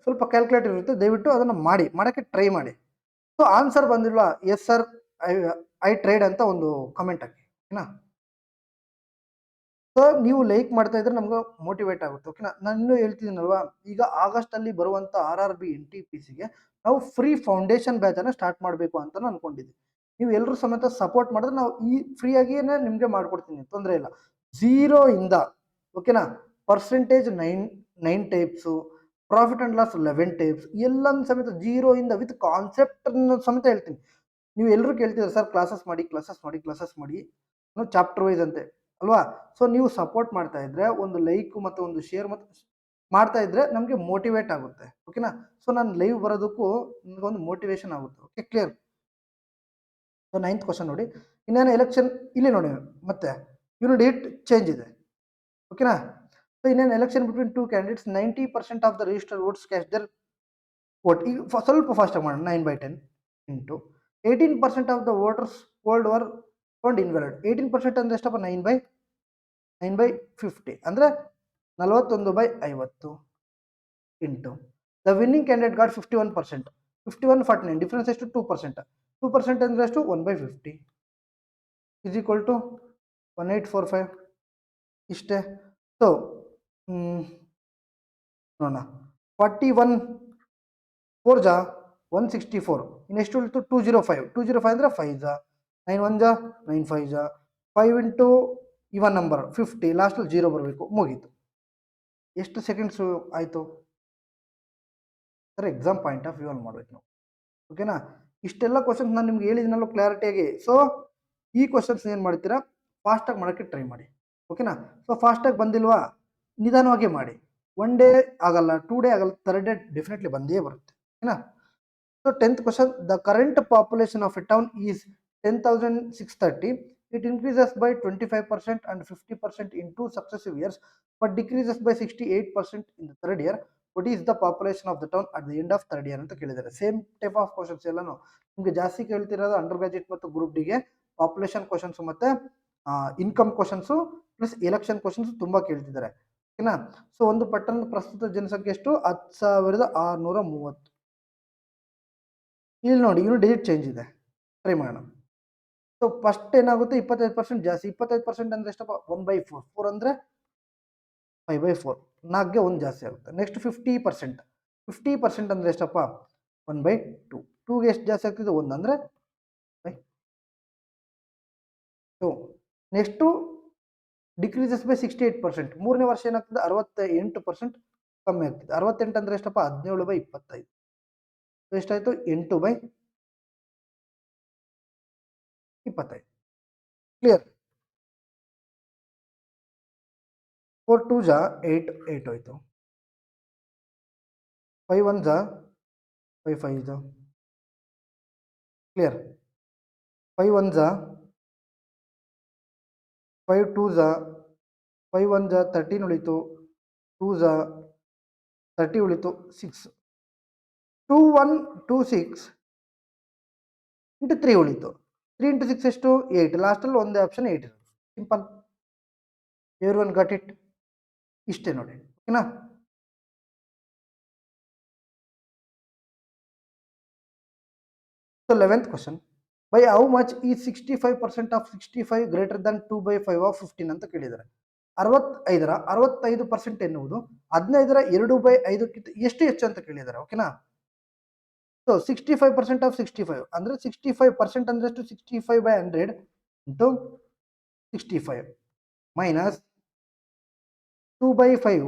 ಸ್ವಲ್ಪ ಕ್ಯಾಲ್ಕುಲೇಟರ್ ಇರುತ್ತೆ, ದಯವಿಟ್ಟು ಅದನ್ನು ಮಾಡೋಕ್ಕೆ ಟ್ರೈ ಮಾಡಿ. ಸೊ ಆನ್ಸರ್ ಬಂದಿಲ್ವಾ, ಎಸ್ ಸರ್ ಐ ಟ್ರೈಡ್ ಅಂತ ಒಂದು ಕಮೆಂಟ್ ಹಾಕಿ. ಓಕೆನಾ. ಸೊ ನೀವು ಲೈಕ್ ಮಾಡ್ತಾ ಇದ್ರೆ ನಮ್ಗೆ ಮೋಟಿವೇಟ್ ಆಗುತ್ತೆ. ಓಕೆನಾ. ನಾನು ಇನ್ನೂ ಹೇಳ್ತಿದ್ದೀನಲ್ವಾ, ಈಗ ಆಗಸ್ಟಲ್ಲಿ ಬರುವಂಥ RRB NTPCಗೆ ನಾವು ಫ್ರೀ ಫೌಂಡೇಶನ್ ಬ್ಯಾಚನ್ನು ಸ್ಟಾರ್ಟ್ ಮಾಡಬೇಕು ಅಂತ ಅನ್ಕೊಂಡಿದ್ದೀವಿ. ನೀವು ಎಲ್ಲರೂ ಸಮೇತ ಸಪೋರ್ಟ್ ಮಾಡಿದ್ರೆ ನಾವು ಈ ಫ್ರೀಯಾಗಿಯೇ ನಿಮಗೆ ಮಾಡ್ಕೊಡ್ತೀನಿ, ತೊಂದರೆ ಇಲ್ಲ. 0 ಇಂದ ಓಕೆನಾ percentage 9 types, profit and loss 11 types ಎಲ್ಲನೂ ಸಮೇತ 0 ಇಂದ ವಿತ್ ಕಾನ್ಸೆಪ್ಟ್ ಸಮೇತ ಹೇಳ್ತೀನಿ. ನೀವು ಎಲ್ಲರೂ ಕೇಳ್ತಿದ್ದಾರೆ ಸರ್ ಕ್ಲಾಸಸ್ ಮಾಡಿ ಚಾಪ್ಟರ್ ವೈಸ್ ಅಂತೆ ಅಲ್ವಾ. ಸೊ ನೀವು ಸಪೋರ್ಟ್ ಮಾಡ್ತಾ ಇದ್ರೆ ಒಂದು ಲೈಕ್ ಮತ್ತು ಒಂದು ಶೇರ್ ಮತ್ತು ಮಾಡ್ತಾ ಇದ್ರೆ ನಮಗೆ ಮೋಟಿವೇಟ್ ಆಗುತ್ತೆ. ಓಕೆನಾ. ಸೊ ನಾನು ಲೈವ್ ಬರೋದಕ್ಕೂ ನಿಮಗೊಂದು ಮೋಟಿವೇಶನ್ ಆಗುತ್ತೆ. Okay clear. So 9th question ನೋಡಿ, ಇನ್ನೇನು ಎಲೆಕ್ಷನ್ ಇಲ್ಲಿ ನೋಡಿ ಮತ್ತೆ ಯೂನಿಟ್ ಡೇಟ್ ಚೇಂಜ್ ಇದೆ. ಓಕೆನಾ? So in an election between two candidates 90% of the registered votes cast their vote. ಈಗ ಸ್ವಲ್ಪ ಫಾಸ್ಟಾಗಿ ಮಾಡೋಣ. 9/10 into 18% of the voters polled were found invalid. 18% ಅಂದರೆ ಎಷ್ಟಪ್ಪ? 9/50 ಅಂದರೆ 41/50 into the winning candidate got 51%. 51/49 difference ಎಷ್ಟು? 2%. 2% ಅಂದರೆ ಎಷ್ಟು? 1/50 ಇಸ್ ಈಕ್ವಲ್ ಟು 1845. ಇಷ್ಟೇ. ಸೊ ನೋಡೋಣ. 41 4 ಜಾ 164. ಇನ್ನೆಷ್ಟು ಉಳಿತು? 205. 205 ಅಂದರೆ 5 ಜಾ 9 1 ಜಾ 9 5 ಜಾ 5 ಇಂಟು ಇವನ್ ನಂಬರ್ 50, ಲಾಸ್ಟಲ್ಲಿ 0 ಬರಬೇಕು. ಮುಗೀತು. ಎಷ್ಟು ಸೆಕೆಂಡ್ಸು ಆಯಿತು? Sir exam point of view ಅಲ್ಲಿ ಮಾಡ್ಬೇಕು ನಾವು. ಓಕೆನಾ? ಇಷ್ಟೆಲ್ಲ ಕ್ವಶನ್ಸ್ ನಾನು ನಿಮ್ಗೆ ಹೇಳಿದ್ನಲ್ಲ ಕ್ಲಾರಿಟಿಯಾಗಿ. ಸೊ ಈ ಕ್ವಶನ್ಸ್ ಏನು ಮಾಡ್ತೀರಾ? ಫಾಸ್ಟಾಗಿ ಮಾಡೋಕ್ಕೆ ಟ್ರೈ ಮಾಡಿ. ಓಕೆನಾ? ಸೊ ಫಾಸ್ಟಾಗಿ ಬಂದಿಲ್ವಾ? ನಿಧಾನವಾಗಿ ಮಾಡಿ. 1 ಡೇ ಆಗಲ್ಲ, 2 ಡೇ ಆಗಲ್ಲ, 3rd ಡೇ ಡೆಫಿನೆಟ್ಲಿ ಬಂದೇ ಬರುತ್ತೆ. ಓಕೆನಾ? So 10th question. The current population of A town is 10,630. It increases by 25% and 50% in 2 successive years, but decreases by 68% in the 3rd year. What is the population of the town at the end of 3rd year ಅಂತ ಕೇಳಿದ್ದಾರೆ. ಸೇಮ್ ಟೈಪ್ ಆಫ್ ಕ್ವಶನ್ಸ್ ಎಲ್ಲಾನು ನಿಮಗೆ ಜಾಸ್ತಿ ಕೇಳ್ತಿರೋದು ಅಂಡರ್ ಗ್ರಾಜುಯೇಟ್ ಮತ್ತು ಗ್ರೂಪ್ ಡಿಗೆ ಪಾಪ್ಯುಲೇಷನ್ ಕ್ವಶನ್ಸ್ ಮತ್ತೆ income questions plus election questions ತುಂಬಾ ಕೇಳ್ತಿದ್ದಾರೆ. ಓಕೆನಾ? ಸೊ ಒಂದು ಪಟ್ಟಣದ ಪ್ರಸ್ತುತ ಜನಸಂಖ್ಯೆ ಎಷ್ಟು? 10,630. ಇಲ್ಲಿ ನೋಡಿ, ಇನ್ನು ಡೇಟ್ ಚೇಂಜ್ ಇದೆ. ಟ್ರೈ ಮಾಡೋಣ. ಸೊ ಫಸ್ಟ್ ಏನಾಗುತ್ತೆ? 25% ಜಾಸ್ತಿ. 25% ಅಂದರೆ ಎಷ್ಟಪ್ಪ? 1/4. 4 ಅಂದರೆ 5/4. 4ಗೆ 1 ಜಾಸ್ತಿ ಆಗುತ್ತೆ. ನೆಕ್ಸ್ಟ್ 50%. 50% ಅಂದರೆ ಎಷ್ಟಪ್ಪ? 1/2. 2ಗೆ ಎಷ್ಟು ಜಾಸ್ತಿ ಆಗ್ತಿದೆ? 1 ಅಂದರೆ 2. Next decreases by 68%. 3ನೇ ವರ್ಷ ಏನಾಗ್ತದೆ? 68% ಕಮ್ಮಿ ಆಗ್ತದೆ. 68 ಅಂದರೆ ಎಷ್ಟಪ್ಪ? 17/25. ಎಷ್ಟಾಯಿತು? 8/25. ಕ್ಲಿಯರ್? 4 2 ಜಾ 8 8 ಹೋಯ್ತು. 5 1 ಜಾ 5 5 ಜಾ. ಕ್ಲಿಯರ್? 5 1 ಜಾ 5 2 ಜಾ 5 1 ಜಾ 13 ಉಳಿತು. 2 ಜಾ 30 ಉಳಿತು. 6 2 1 2 6 ಇಂಟು 3 ಉಳಿತು. 3 ಇಂಟು 6 ಎಷ್ಟು? 8. ಲಾಸ್ಟಲ್ಲಿ ಒಂದೇ ಆಪ್ಷನ್ 8 ಇರೋದು. Simple. Every one got it? ಇಷ್ಟೇ ನೋಡಿ. ಓಕೆನಾ? So 11th question. By how much ಈ 65% ಆಫ್ 65 ಗ್ರೇಟರ್ ದನ್ 2/5 ಆಫ್ 15 ಅಂತ ಕೇಳಿದ್ದಾರೆ. 65ರ 65% ಎನ್ನುವುದು 15ರ 2/5ಕ್ಕಿಂತ ಎಷ್ಟು ಹೆಚ್ಚು ಅಂತ ಕೇಳಿದ್ದಾರೆ. ಓಕೆನಾ? ಸೊ 65% ಆಫ್ 65 ಅಂದರೆ 65% ಅಂದರೆ ಎಷ್ಟು? 65/100 into 65 minus 2/5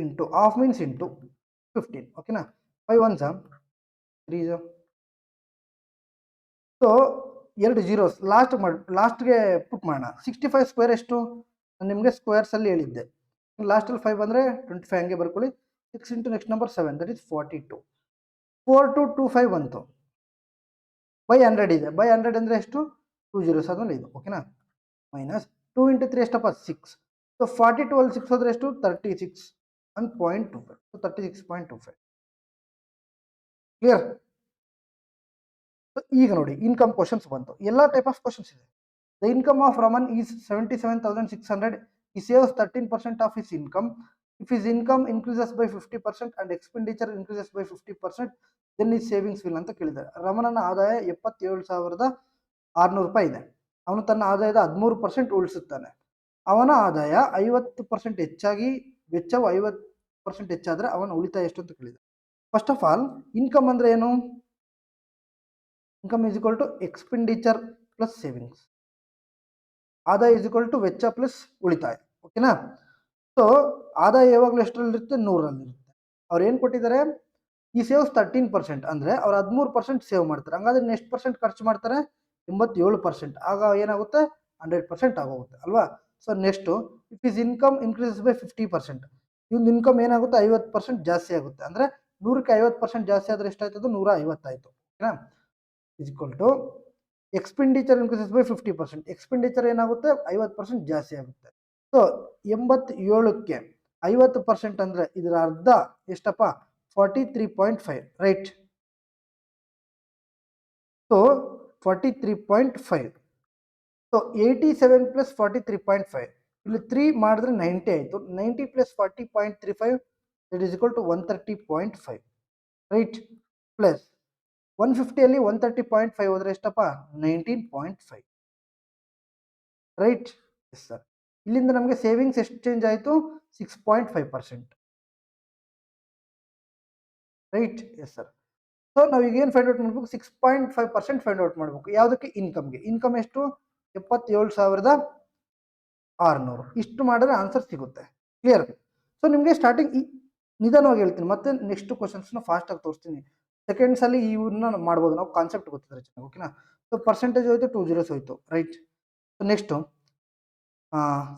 into half means into 15. ಓಕೆನಾ? 5 1 ಜಾ 3 ಜಾ. ಸೊ 2 ಜೀರೋಸ್ ಲಾಸ್ಟ್ಗೆ ಪುಟ್ ಮಾಡೋಣ. 65 ಸ್ಕ್ವೇರ್ ಎಷ್ಟು? ನಾನು ನಿಮಗೆ ಸ್ಕ್ವೇರ್ಸಲ್ಲಿ ಹೇಳಿದ್ದೆ. ಲಾಸ್ಟಲ್ಲಿ 5 ಅಂದರೆ 25 ಹಂಗೆ ಬರ್ಕೊಳ್ಳಿ. 6 into next number 7, that is 42. 4225 ಬಂತು. ಬೈ 100 ಇದೆ. ಬೈ 100 ಅಂದರೆ ಎಷ್ಟು? 2 ಜೀರೋಸ್ ಆದ್ಮೇಲೆ ಇದು. ಓಕೆನಾ? ಮೈನಸ್ 2 ಇಂಟು 3 ಎಷ್ಟಪ್ಪ? 6. ಸೊ 42 ಅಲ್ಲಿ 6 ಹೋದ್ರೆ ಎಷ್ಟು? 36.25. ಸೊ 36.25. ಕ್ಲಿಯರ್? ಈಗ ನೋಡಿ, ಇನ್ಕಮ್ ಕ್ವಶನ್ಸ್ ಬಂತು. ಎಲ್ಲ ಟೈಪ್ ಆಫ್ ಕ್ವಶನ್ಸ್ ಇದೆ. The income of Raman is 77,600. He saves 13% of his income. If his income increases by 50% and expenditure increases by 50%, then his savings will ಅಂತ ಕೇಳಿದ್ದಾರೆ. ರಮಣನ ಆದಾಯ 77,600 ರೂಪಾಯಿ ಇದೆ. ಅವನು ತನ್ನ ಆದಾಯದ 13% ಉಳಿಸುತ್ತಾನೆ. ಅವನ ಆದಾಯ 50% ಹೆಚ್ಚಾಗಿ ವೆಚ್ಚವು 50% ಹೆಚ್ಚಾದರೆ ಅವನ ಉಳಿತಾಯ ಎಷ್ಟು ಅಂತ ಕೇಳಿದ್ದಾರೆ. ಫಸ್ಟ್ ಆಫ್ ಆಲ್ ಇನ್ಕಮ್ ಅಂದರೆ ಏನು? Income is equal to expenditure plus savings. ಆದಾಯ ಈಸ್ ಈಕ್ವಲ್ ಟು ವೆಚ್ಚ ಪ್ಲಸ್ ಉಳಿತಾಯ. ಓಕೆನಾ? ಸೊ ಆದಾಯ ಯಾವಾಗಲೂ ಎಷ್ಟರಲ್ಲಿರುತ್ತೆ? 100ರಲ್ಲಿರುತ್ತೆ. ಅವ್ರು ಏನು ಕೊಟ್ಟಿದ್ದಾರೆ? ಈ ಸೇವ್ಸ್ 13%, ಅಂದರೆ ಅವ್ರು 13% ಸೇವ್ ಮಾಡ್ತಾರೆ. ಹಂಗಾದ್ರೆ ಎಷ್ಟು ಪರ್ಸೆಂಟ್ ಖರ್ಚು ಮಾಡ್ತಾರೆ? 87%. ಆಗ ಏನಾಗುತ್ತೆ? 100% ಆಗೋಗುತ್ತೆ ಅಲ್ವಾ? So next if is income increases by 50%, ಇವ್ನ ಇನ್ಕಮ್ ಏನಾಗುತ್ತೆ? 50% ಜಾಸ್ತಿ ಆಗುತ್ತೆ. ಅಂದರೆ 100ಕ್ಕೆ 50% ಜಾಸ್ತಿ ಆದರೆ ಎಷ್ಟಾಯ್ತದು? 150 ಆಯಿತು. ಓಕೆನಾ? Is equal to expenditure increases by 50%. Expenditure ಏನಾಗುತ್ತೆ 50% ಜಾಸ್ತಿ ಆಗುತ್ತೆ. ಸೊ 87ಕ್ಕೆ 50% ಅಂದರೆ ಇದರ ಅರ್ಧ ಎಷ್ಟಪ್ಪ 43.5 ರೈಟ್. ಸೊ 43.5. ಸೊ 87 ಪ್ಲಸ್ 43.5 ಇಲ್ಲಿ 3 ಮಾಡಿದ್ರೆ 90 ಆಯಿತು. 90 plus 40.35 it is equal to 130.5 right. Plus 150 130.5 ಹೋದ್ರೆ ಎಷ್ಟಪ್ಪ 19.5 ರೈಟ್. Yes sir. ಇಲ್ಲಿಂದ ನಮಗೆ ಸೇವಿಂಗ್ಸ್ ಎಷ್ಟು ಚೇಂಜ್ ಆಯಿತು 6.5% ರೈಟ್. Yes sir. ಸೊ ನಾವೀಗ ಏನು ಫೈಂಡ್ ಔಟ್ ಮಾಡಬೇಕು 6.5% ಫೈಂಡ್ ಔಟ್ ಮಾಡಬೇಕು. ಯಾವುದಕ್ಕೆ ಇನ್ಕಮ್ಗೆ. ಇನ್ಕಮ್ ಎಷ್ಟು 77,600 ಇಷ್ಟು ಮಾಡಿದ್ರೆ ಆನ್ಸರ್ ಸಿಗುತ್ತೆ. ಕ್ಲಿಯರ್. ಸೊ ನಿಮಗೆ ಸ್ಟಾರ್ಟಿಂಗ್ ನಿಧಾನವಾಗಿ ಹೇಳ್ತೀನಿ, ಮತ್ತೆ ನೆಕ್ಸ್ಟ್ ಕ್ವಶನ್ಸ್ನ ಫಾಸ್ಟಾಗಿ ತೋರಿಸ್ತೀನಿ. ಸೆಕೆಂಡ್ಸಲ್ಲಿ ಇವನ್ನ ಮಾಡ್ಬೋದು ನಾವು, ಕಾನ್ಸೆಪ್ಟ್ ಗೊತ್ತಿದ್ರೆ ಚೆನ್ನಾಗಿ. ಓಕೆನಾ. ಸೊ ಪರ್ಸೆಂಟೇಜ್ ಹೋಯ್ತು 2 zeros ಹೋಯ್ತು right. So next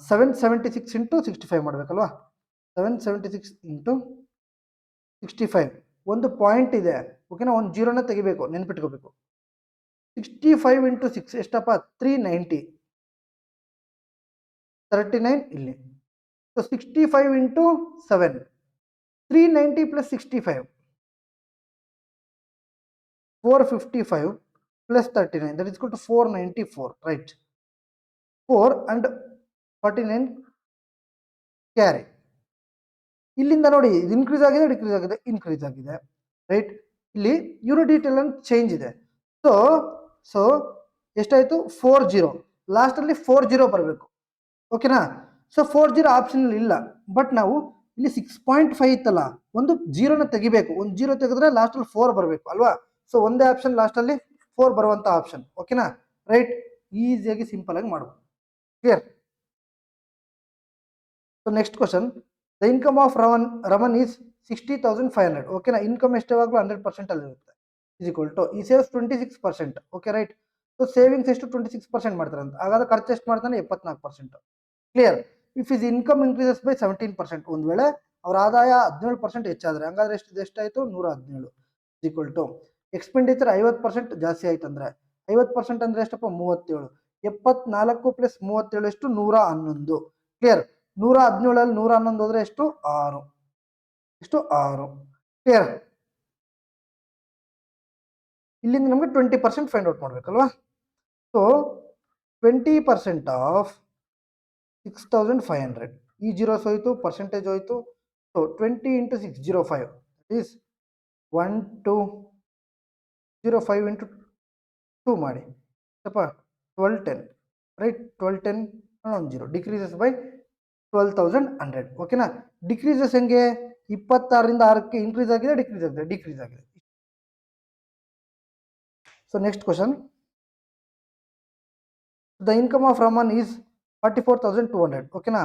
776 into 65 ಮಾಡಬೇಕಲ್ವಾ. 776 into 65 ಒಂದು ಪಾಯಿಂಟ್ ಇದೆ. ಓಕೆನಾ. ಒಂದು ಜೀರೋನ ತೆಗಿಬೇಕು, ನೆನ್ಪಿಟ್ಕೋಬೇಕು. 65 ಇಂಟು 6 ಎಷ್ಟಪ್ಪ 390 39 ಇಲ್ಲಿ. So 65 into 7 390 plus 65 455 plus 39 that is equal to 494 right. 4 and 49 carry. ಇಲ್ಲಿಂದ ನೋಡಿ ಇದು ಇನ್ಕ್ರೀಸ್ ಆಗಿದೆ, ಡಿಕ್ರೀಸ್ ಆಗಿದೆ, ಇನ್ಕ್ರೀಸ್ ಆಗಿದೆ ರೈಟ್. ಇಲ್ಲಿ ಯೂನಿಟ್ ಡೀಟೇಲ್ ಅಂತ ಚೇಂಜ್ ಇದೆ. ಸೊ ಸೊ ಎಷ್ಟಾಯಿತು 40 ಲಾಸ್ಟಲ್ಲಿ 40 ಬರಬೇಕು. ಓಕೆನಾ. ಸೊ 40 ಆಪ್ಷನ್ ಇಲ್ಲ. ಬಟ್ ನಾವು ಇಲ್ಲಿ 6.5 ಇತ್ತಲ್ಲ, ಒಂದು ಜೀರೋನ ತೆಗಿಬೇಕು. ಒಂದು ಜೀರೋ ತೆಗೆದ್ರೆ ಲಾಸ್ಟಲ್ಲಿ 4 ಬರಬೇಕು ಅಲ್ವಾ. ಸೊ ಒಂದೇ ಆಪ್ಷನ್ ಲಾಸ್ಟಲ್ಲಿ 4 ಬರುವಂಥ ಆಪ್ಷನ್. ಓಕೆನಾ ರೈಟ್. ಈಸಿಯಾಗಿ ಸಿಂಪಲ್ ಆಗಿ ಮಾಡ್ಬೋದು. Clear. So next question. The income of Raman is 60,500. ಓಕೆನಾ. ಇನ್ಕಮ್ ಎಷ್ಟವಾಗಲೂ 100% ಅಲ್ಲಿ ಇರುತ್ತೆ. ಇಸ್ ಈಕ್ವಲ್ ಟು ಈ saves 26%. Okay right. So savings ಎಷ್ಟು 26% ಮಾಡ್ತಾರೆ ಅಂತ. ಹಾಗಾದ್ರೆ ಖರ್ಚು ಎಷ್ಟು ಮಾಡ್ತಾನೆ 74%. Clear. If is income increases by 17%. ಒಂದು ವೇಳೆ ಅವ್ರ ಆದಾಯ 17% ಹೆಚ್ಚಾದ್ರೆ ಹಂಗಾದ್ರೆ ಎಷ್ಟಾಯಿತು 117. ಇಸ್ ಈಕ್ವಲ್ ಟು ಎಕ್ಸ್ಪೆಂಡಿಚರ್ 50% ಜಾಸ್ತಿ ಆಯ್ತು ಅಂದ್ರೆ 50% ಅಂದ್ರೆ ಎಷ್ಟಪ್ಪ 37. 74 ಪ್ಲಸ್ 37 ಎಷ್ಟು 111. ಕ್ಲಿಯರ್. 117 111 ಹೋದ್ರೆ ಎಷ್ಟು 6. ಎಷ್ಟು 6. ಕ್ಲಿಯರ್. ಇಲ್ಲಿಂದ ನಮಗೆ 20% ಫೈಂಡ್ ಔಟ್ ಮಾಡಬೇಕಲ್ವಾ. ಸೊ 20% ಆಫ್ 6,500 ಈ ಜೀರೋಸ್ ಹೋಯ್ತು, ಪರ್ಸೆಂಟೇಜ್ ಹೋಯ್ತು. ಸೊ 20 ಇಂಟು 605 ಈಸ್ 1205 ಇಂಟು 2 ಮಾಡಿ ಸ್ವಲ್ಪ 1210 ರೈಟ್. 1210 ಒಂದು ಜೀರೋ ಡಿಕ್ರೀಸಸ್ ಬೈ 12,100. ಓಕೆನಾ. ಡಿಕ್ರೀಸಸ್ ಹೆಂಗೆ 26ರಿಂದ 6ಕ್ಕೆ ಇನ್ಕ್ರೀಸ್ ಆಗಿದೆ, ಡಿಕ್ರೀಸ್ ಆಗಿದೆ, ಡಿಕ್ರೀಸ್ ಆಗಿದೆ. So next question. The income of Raman is 44,200. ಓಕೆನಾ.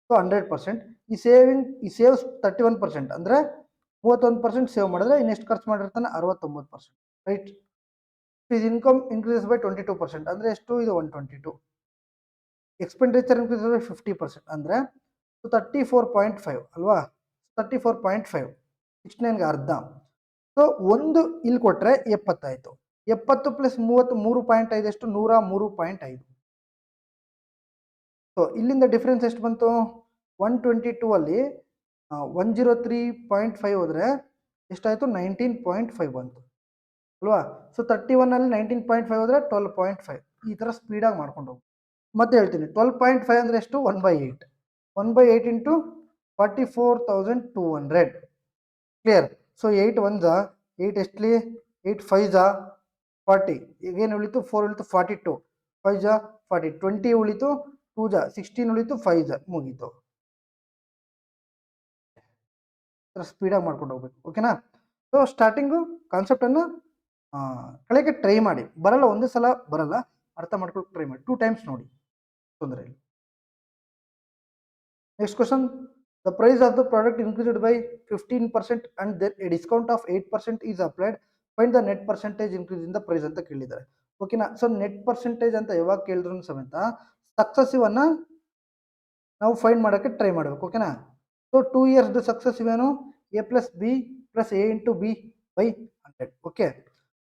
ಸೊ 100%. ಈ ಸೇವ್ಸ್ 31% ಅಂದರೆ 31% ಸೇವ್ ಮಾಡಿದ್ರೆ ಇನ್ನೆಷ್ಟು ಖರ್ಚು ಮಾಡಿರ್ತಾನೆ 69% right. Is income increase by 22% ಅಂದರೆ ಎಷ್ಟು ಇದು 122. ಎಕ್ಸ್ಪೆಂಡಿಚರ್ ಇನ್ಕ್ರೀಸ್ ಬೈ 50% ಅಂದರೆ 34.5 ಅಲ್ವಾ. 34.5 69ಗೆ ಅರ್ಧ. ಸೊ ಒಂದು ಇಲ್ಲಿ ಕೊಟ್ಟರೆ 70 ಆಯಿತು. 70 ಪ್ಲಸ್ 30 3.5 ಎಷ್ಟು 103.5. ಸೊ ಇಲ್ಲಿಂದ ಡಿಫ್ರೆನ್ಸ್ ಎಷ್ಟು ಬಂತು 122 ಅಲ್ಲಿ 103.5 ಹೋದರೆ ಎಷ್ಟಾಯಿತು 19.5 ಬಂತು ಅಲ್ವಾ. ಸೊ 31ಅಲ್ಲಿ 19.5 ಹೋದರೆ 12.5. ಈ ಥರ ಸ್ಪೀಡಾಗಿ ಮಾಡ್ಕೊಂಡು ಹೋಗಿ ಮತ್ತೆ ಹೇಳ್ತೀನಿ. 12.5 ಅಂದರೆ ಎಷ್ಟು 1/8. 1/8 ಇಂಟು 44,200. ಕ್ಲಿಯರ್. ಸೊ 8 1 8 ಎಷ್ಟಲಿ 8 5 40. ಈಗೇನು ಉಳಿತು 4 ಉಳಿತು 42. 5 40. 20 ಉಳಿತು 2 16 ಉಳಿತು 5 ಮುಗೀತು. ಸ್ಪೀಡಾಗಿ ಮಾಡ್ಕೊಂಡು ಹೋಗ್ಬೇಕು. ಓಕೆನಾ. ಸೊ ಸ್ಟಾರ್ಟಿಂಗು ಕಾನ್ಸೆಪ್ಟನ್ನು ಕಳೆಯೋಕ್ಕೆ ಟ್ರೈ ಮಾಡಿ. ಬರಲ್ಲ, ಒಂದೇ ಸಲ ಬರಲ್ಲ, ಅರ್ಥ ಮಾಡ್ಕೊಳ್ಳೋಕೆ ಟ್ರೈ ಮಾಡಿ. 2 ಟೈಮ್ಸ್ ನೋಡಿ, ತೊಂದರೆ ಇಲ್ಲ. Next question. The price of the product increased by 15% and then a discount of 8% is applied. Find the net percentage increase in the price ಅಂತ ಕೇಳಿದ್ದಾರೆ. ಓಕೆನಾ. ಸೊ ನೆಟ್ ಪರ್ಸೆಂಟೇಜ್ ಅಂತ ಯಾವಾಗ ಕೇಳಿದ್ರು ಸಮೇತ ಸಕ್ಸಸಿವ್ ಅನ್ನ ನಾವು ಫೈಂಡ್ ಮಾಡೋಕ್ಕೆ ಟ್ರೈ ಮಾಡಬೇಕು. ಓಕೆನಾ. ಸೊ 2 ಇಯರ್ಸ್ದು ಸಕ್ಸಸಿವ್ ಏನು A plus B plus A into B by 100. Okay.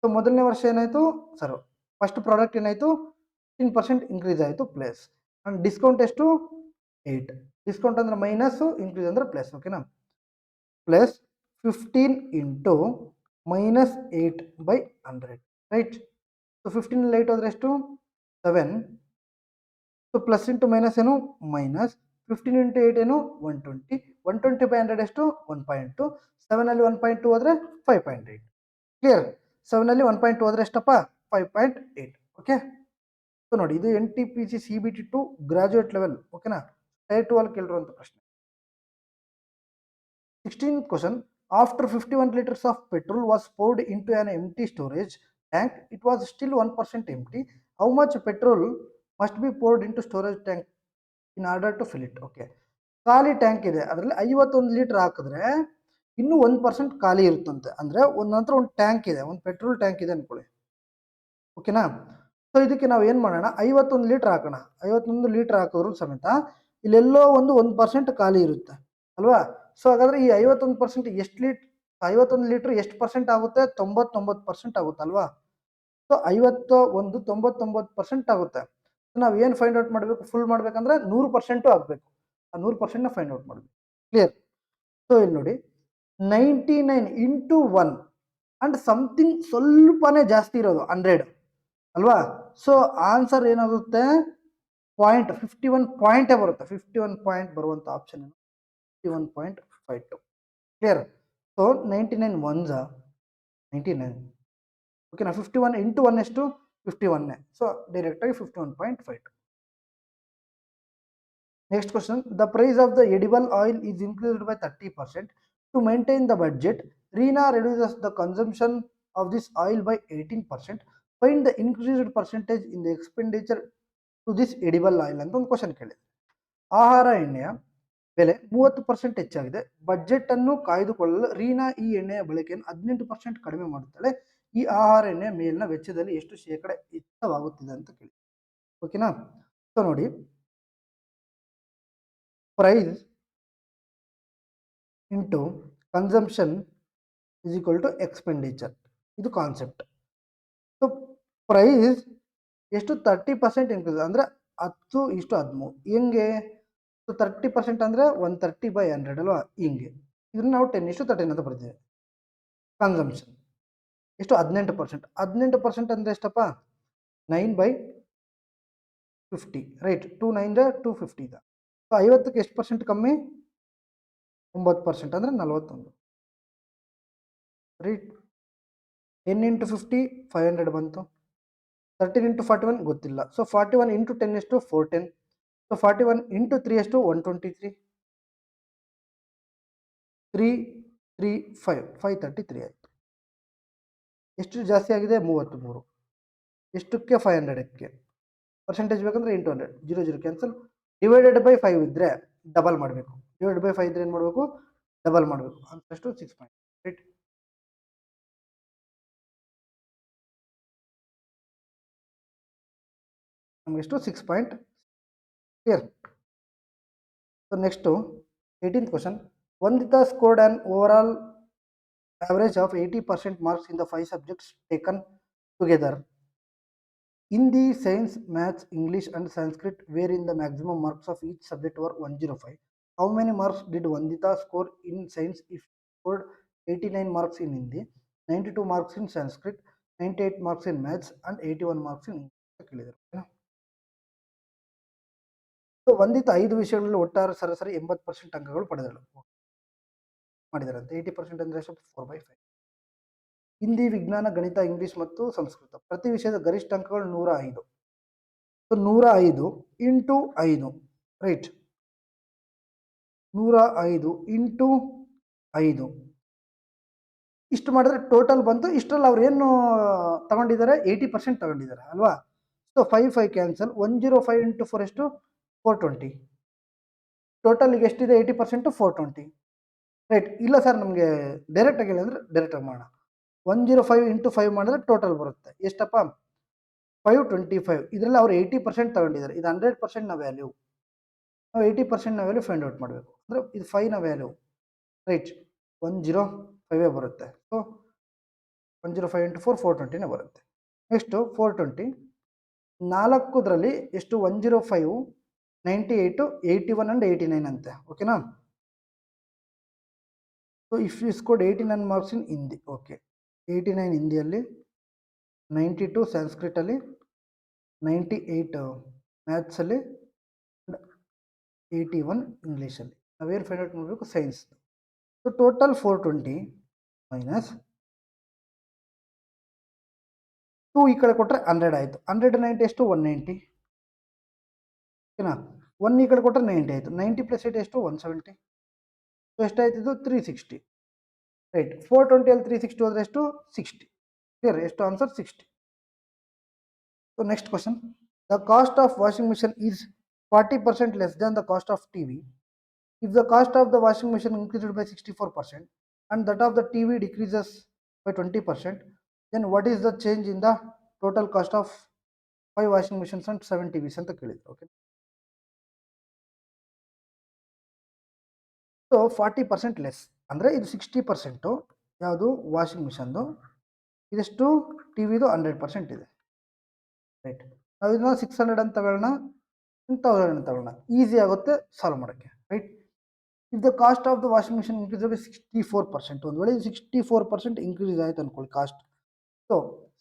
So ಮೊದಲನೇ ವರ್ಷ ಏನಾಯಿತು ಸರ್ ಫಸ್ಟ್ ಪ್ರಾಡಕ್ಟ್ ಏನಾಯಿತು 15% ಇನ್ಕ್ರೀಸ್ ಆಯಿತು ಪ್ಲಸ್. ಆ್ಯಂಡ್ ಡಿಸ್ಕೌಂಟ್ ಎಷ್ಟು 8. ಡಿಸ್ಕೌಂಟ್ ಅಂದರೆ ಮೈನಸ್ಸು, ಇನ್ಕ್ರೀಸ್ ಅಂದರೆ ಪ್ಲಸ್. ಓಕೆನಾ, plus 15 into minus 8/100, right. So 15 8 ಹೋದರೆ ಎಷ್ಟು 7. ಸೊ ಪ್ಲಸ್ ಇಂಟು ಮೈನಸ್ ಏನು ಮೈನಸ್. 15 ಇಂಟು 8 ಏನು 120. 120/100 ಎಷ್ಟು 1.2. 7ಅಲ್ಲಿ 1.2 ಹೋದರೆ 5.8. ಕ್ಲಿಯರ್. 7ಅಲ್ಲಿ 1.2 ಹೋದರೆ ಎಷ್ಟಪ್ಪ 5.8. ಓಕೆ. ಸೊ ನೋಡಿ, ಇದು NTPC CBT 2 ಗ್ರಾಜುಯೇಟ್ ಲೆವೆಲ್. ಓಕೆನಾ, ಟೈರ್ 2 ಅಲ್ಲಿ ಕೇಳಿರುವಂಥ ಪ್ರಶ್ನೆ. 16th question. After 51 liters of petrol was poured into an empty storage tank, it was still 1% empty. How much petrol must be poured into storage tank in order to fill it? Okay. ಖಾಲಿ ಟ್ಯಾಂಕ್ ಇದೆ, ಅದರಲ್ಲಿ 51 ಲೀಟರ್ ಹಾಕಿದ್ರೆ ಇನ್ನೂ 1% ಖಾಲಿ ಇರುತ್ತಂತೆ. ಅಂದರೆ ಒಂದು ನಂತರ ಒಂದು ಟ್ಯಾಂಕ್ ಇದೆ, ಒಂದು ಪೆಟ್ರೋಲ್ ಟ್ಯಾಂಕ್ ಇದೆ ಅಂದ್ಕೊಳ್ಳಿ. ಓಕೆನಾ. ಸೊ ಇದಕ್ಕೆ ನಾವು ಏನು ಮಾಡೋಣ, 51 ಲೀಟರ್ ಹಾಕೋಣ. 51 ಲೀಟರ್ ಹಾಕಿದ್ರು ಸಮೇತ ಇಲ್ಲೆಲ್ಲೋ ಒಂದು 1% ಖಾಲಿ ಇರುತ್ತೆ ಅಲ್ವಾ. ಸೊ ಹಾಗಾದರೆ ಈ 51% ಎಷ್ಟು 51 ಲೀಟ್ರ್ ಎಷ್ಟು ಪರ್ಸೆಂಟ್ ಆಗುತ್ತೆ 99% ಆಗುತ್ತೆ ಅಲ್ವಾ. ಸೊ 51 99% ಆಗುತ್ತೆ. ಸೊ ನಾವು ಏನು ಫೈಂಡ್ ಔಟ್ ಮಾಡಬೇಕು, ಫುಲ್ ಮಾಡಬೇಕಂದ್ರೆ 100% ಆಗಬೇಕು. ಆ 100%ನ ಫೈಂಡ್ ಔಟ್ ಮಾಡಬೇಕು. ಕ್ಲಿಯರ್. ಸೊ ಇಲ್ಲಿ ನೋಡಿ 99 ಇಂಟು 1 ಅಂಡ್ ಸಮಥಿಂಗ್ ಸ್ವಲ್ಪನೇ ಜಾಸ್ತಿ ಇರೋದು 100 ಅಲ್ವಾ. ಸೊ ಆನ್ಸರ್ ಏನಾಗುತ್ತೆ 51 ಪಾಯಿಂಟೇ ಬರುತ್ತೆ. 51 ಪಾಯಿಂಟ್ ಬರುವಂಥ ಆಪ್ಷನ್ 51.52. ಕ್ಲಿಯರ್. So 99 1s 99. ಓಕೆನಾ. 51 ಇಂಟು 1 ಎಷ್ಟು 51. ಸೊ ಡೈರೆಕ್ಟಾಗಿ 51.52. Next question. The price of the edible oil is increased by 30%. To maintain the budget, Reena reduces the consumption of this oil by 18%. Find the increased percentage in the expenditure to this edible oil ಅಂತ ಒಂದು ಕ್ವಶನ್ ಕೇಳಿದೆ. ಆಹಾರ ಎಣ್ಣೆಯ ಬೆಲೆ 30% ಹೆಚ್ಚಾಗಿದೆ. ಬಜೆಟ್ ಅನ್ನು ಕಾಯ್ದುಕೊಳ್ಳಲು ರೀನಾ ಈ ಎಣ್ಣೆಯ ಬಳಕೆಯನ್ನು 18% ಕಡಿಮೆ ಮಾಡುತ್ತಾಳೆ. ಈ ಆಹಾರ ಎಣ್ಣೆಯ ಮೇಲಿನ ವೆಚ್ಚದಲ್ಲಿ ಎಷ್ಟು ಶೇಕಡ ಹೆಚ್ಚಳವಾಗುತ್ತಿದೆ ಅಂತ ಕೇಳಿ. ಓಕೆನಾ. ಸೊ ನೋಡಿ, price into consumption is equal to expenditure, ಇದು ಕಾನ್ಸೆಪ್ಟ್. ಸೊ ಪ್ರೈಸ್ ಎಷ್ಟು 30% ಇನ್ಕ್ರೀಸ್ ಅಂದರೆ 10:13. ಹೆಂಗೆ? ಸೊ 30% ಅಂದರೆ 130/100 ಅಲ್ವಾ, ಹಿಂಗೆ. ಇದನ್ನು ನಾವು 10:13 ಅಂತ ಬರ್ತೀವಿ. ಕನ್ಸಂಪ್ಷನ್ ಎಷ್ಟು 18%. 18% ಅಂದರೆ ಎಷ್ಟಪ್ಪ 9/50, ರೈಟ್. 2 9 250 ಇದೆ. ಸೊ 50ಕ್ಕೆ ಎಷ್ಟು ಪರ್ಸೆಂಟ್ ಕಮ್ಮಿ 9% ಅಂದರೆ 41, ರೈಟ್. 10 ಇಂಟು 50 500 ಬಂತು. 13 ಇಂಟು 41 ಗೊತ್ತಿಲ್ಲ. ಸೊ 41 ಇಂಟು 10 ಎಷ್ಟು 410. ಸೊ 41 ಇಂಟು 3 ಎಷ್ಟು 123. 3 3 5 533 ಆಯಿತು. ಎಷ್ಟು ಜಾಸ್ತಿ ಆಗಿದೆ 33. ಎಷ್ಟಕ್ಕೆ 500ಕ್ಕೆ. ಪರ್ಸೆಂಟೇಜ್ ಬೇಕಂದ್ರೆ ಇಂಟು 100. 0 0 ಕ್ಯಾನ್ಸಲ್. ಡಿವೈಡೆಡ್ ಬೈ 5 ಇದ್ದರೆ ಡಬಲ್ ಮಾಡಬೇಕು. ಡಿವೈಡೆಡ್ ಬೈ 5 ಇದ್ರೆ ಏನು ಮಾಡಬೇಕು, ಡಬಲ್ ಮಾಡಬೇಕು. ಅಷ್ಟು 6 ಪಾಯಿಂಟ್, ರೈಟ್. ನಮಗೆಷ್ಟು 6 point. Clear. So next 18th question. Vandita scored an overall average of 80% marks in the 5 subjects taken together. Hindi, Science, Maths, English and Sanskrit, wherein the maximum marks of each subject were 105. How many marks did Vandita score in Science if she scored 89 marks in Hindi, 92 marks in Sanskrit, 98 marks in Maths and 81 marks in English? So Vandita 5 ವಿಷಯಗಳಲ್ಲಿ ಒಟ್ಟಾರೆ ಸರಾಸರಿ 80% ಅಂಕಗಳು ಪಡೆದಳು ಮಾಡಿದಾರಂತೆ. 80% ಅಂದರೆ ಎಷ್ಟು 4/5. ಹಿಂದಿ, ವಿಜ್ಞಾನ, ಗಣಿತ, ಇಂಗ್ಲಿಷ್ ಮತ್ತು ಸಂಸ್ಕೃತ ಪ್ರತಿ ವಿಷಯದ ಗರಿಷ್ಠ ಅಂಕಗಳು 105. So 105 into 5, right. 105 ಇಂಟು 5 ಇಷ್ಟು ಮಾಡಿದ್ರೆ ಟೋಟಲ್ ಬಂತು. ಇಷ್ಟರಲ್ಲಿ ಅವ್ರು ಏನು ತಗೊಂಡಿದ್ದಾರೆ 80% ತಗೊಂಡಿದ್ದಾರೆ ಅಲ್ವಾ. So 5 5 cancel. 105 ಇಂಟು 4 ಎಷ್ಟು 420. ಟೋಟಲ್ ಈಗ ಎಷ್ಟಿದೆ 80% 420, ರೈಟ್. ಇಲ್ಲ ಸರ್ ನಮಗೆ ಡೈರೆಕ್ಟಾಗಿ ಹೇಳಿದ್ರೆ ಡೈರೆಕ್ಟಾಗಿ ಮಾಡೋಣ. 105 ಇಂಟು 5 ಮಾಡಿದ್ರೆ ಟೋಟಲ್ ಬರುತ್ತೆ ಎಷ್ಟಪ್ಪ 525. ಇದರಲ್ಲಿ ಅವ್ರು 80% ತಗೊಂಡಿದ್ದಾರೆ. ಇದು 100%ನ ವ್ಯಾಲ್ಯೂ. ನಾವು 80%ನ ವ್ಯಾಲ್ಯೂ ಫೈಂಡ್ ಔಟ್ ಮಾಡಬೇಕು. ಅಂದರೆ ಇದು 5ನ ವ್ಯಾಲ್ಯೂ, ರೈಟ್. 105 ಬರುತ್ತೆ. ಸೊ 105 ಇಂಟು 4 420ನೇ ಬರುತ್ತೆ. ನೆಕ್ಸ್ಟು 420 4 ಎಷ್ಟು 105 98 81 ಆ್ಯಂಡ್ 89 ಅಂತೆ. ಓಕೆನಾ? So if you scored 89 marks in Hindi, okay. 89 ಹಿಂದಿಯಲ್ಲಿ, 92 ಸಂಸ್ಕೃತಲ್ಲಿ, 98 ಮ್ಯಾಥ್ಸಲ್ಲಿ, 81 ಇಂಗ್ಲೀಷಲ್ಲಿ. ನಾವೇನು ಫೈಂಡ್ ಔಟ್ ಮಾಡಬೇಕು? ಸೈನ್ಸ್. ಸೊ ಟೋಟಲ್ 420 ಮೈನಸ್ 2 ಈ ಕಡೆ ಕೊಟ್ಟರೆ 100 ಆಯಿತು. 190 ಎಷ್ಟು? 190. ಓಕೆನಾ? 1 ಈ ಕಡೆ ಕೊಟ್ಟರೆ 90 ಆಯಿತು. 90 ಪ್ಲಸ್ 8 ಎಷ್ಟು? 170. ಸೊ ಎಷ್ಟಾಯ್ತು ಇದು? 360. ರೈಟ್. 420 ಅಲ್ಲಿ 360 ಹೋದರೆ ಎಷ್ಟು? 60. ಕ್ಲಿಯರ್? ಎಷ್ಟು answer? 60. So next question. The cost of washing machine is 40% less than the cost of TV. If the cost of the washing machine increased by 64% and that of the TV decreases by 20%, then what is the change in the total cost of 5 washing machines and 7 TVs ಅಂತ ಕೇಳಿದ್ರು. ಓಕೆ. ಸೊ 40% ಲೆಸ್ ಅಂದರೆ ಇದು 60% ಯಾವುದು? ವಾಷಿಂಗ್ ಮಿಷನ್ದು. ಇದೆಷ್ಟು? ಟಿವಿದು 100% ಇದೆ. ರೈಟ್. ನಾವು ಇದನ್ನ 600 ಅಂತ ತಗೊಳ್ಳೋಣ, 1000 ಅಂತ ತಗೊಳ್ಳೋಣ. ಈಸಿ ಆಗುತ್ತೆ ಸಾಲ್ವ್ ಮಾಡೋಕ್ಕೆ. Right. If the cost of the washing machine increase by 64%, ಒಂದು ವೇಳೆ 64% ಇನ್ಕ್ರೀಸ್ ಆಯಿತು ಅಂದ್ಕೊಳ್ಳಿ ಕಾಸ್ಟ್. ಸೊ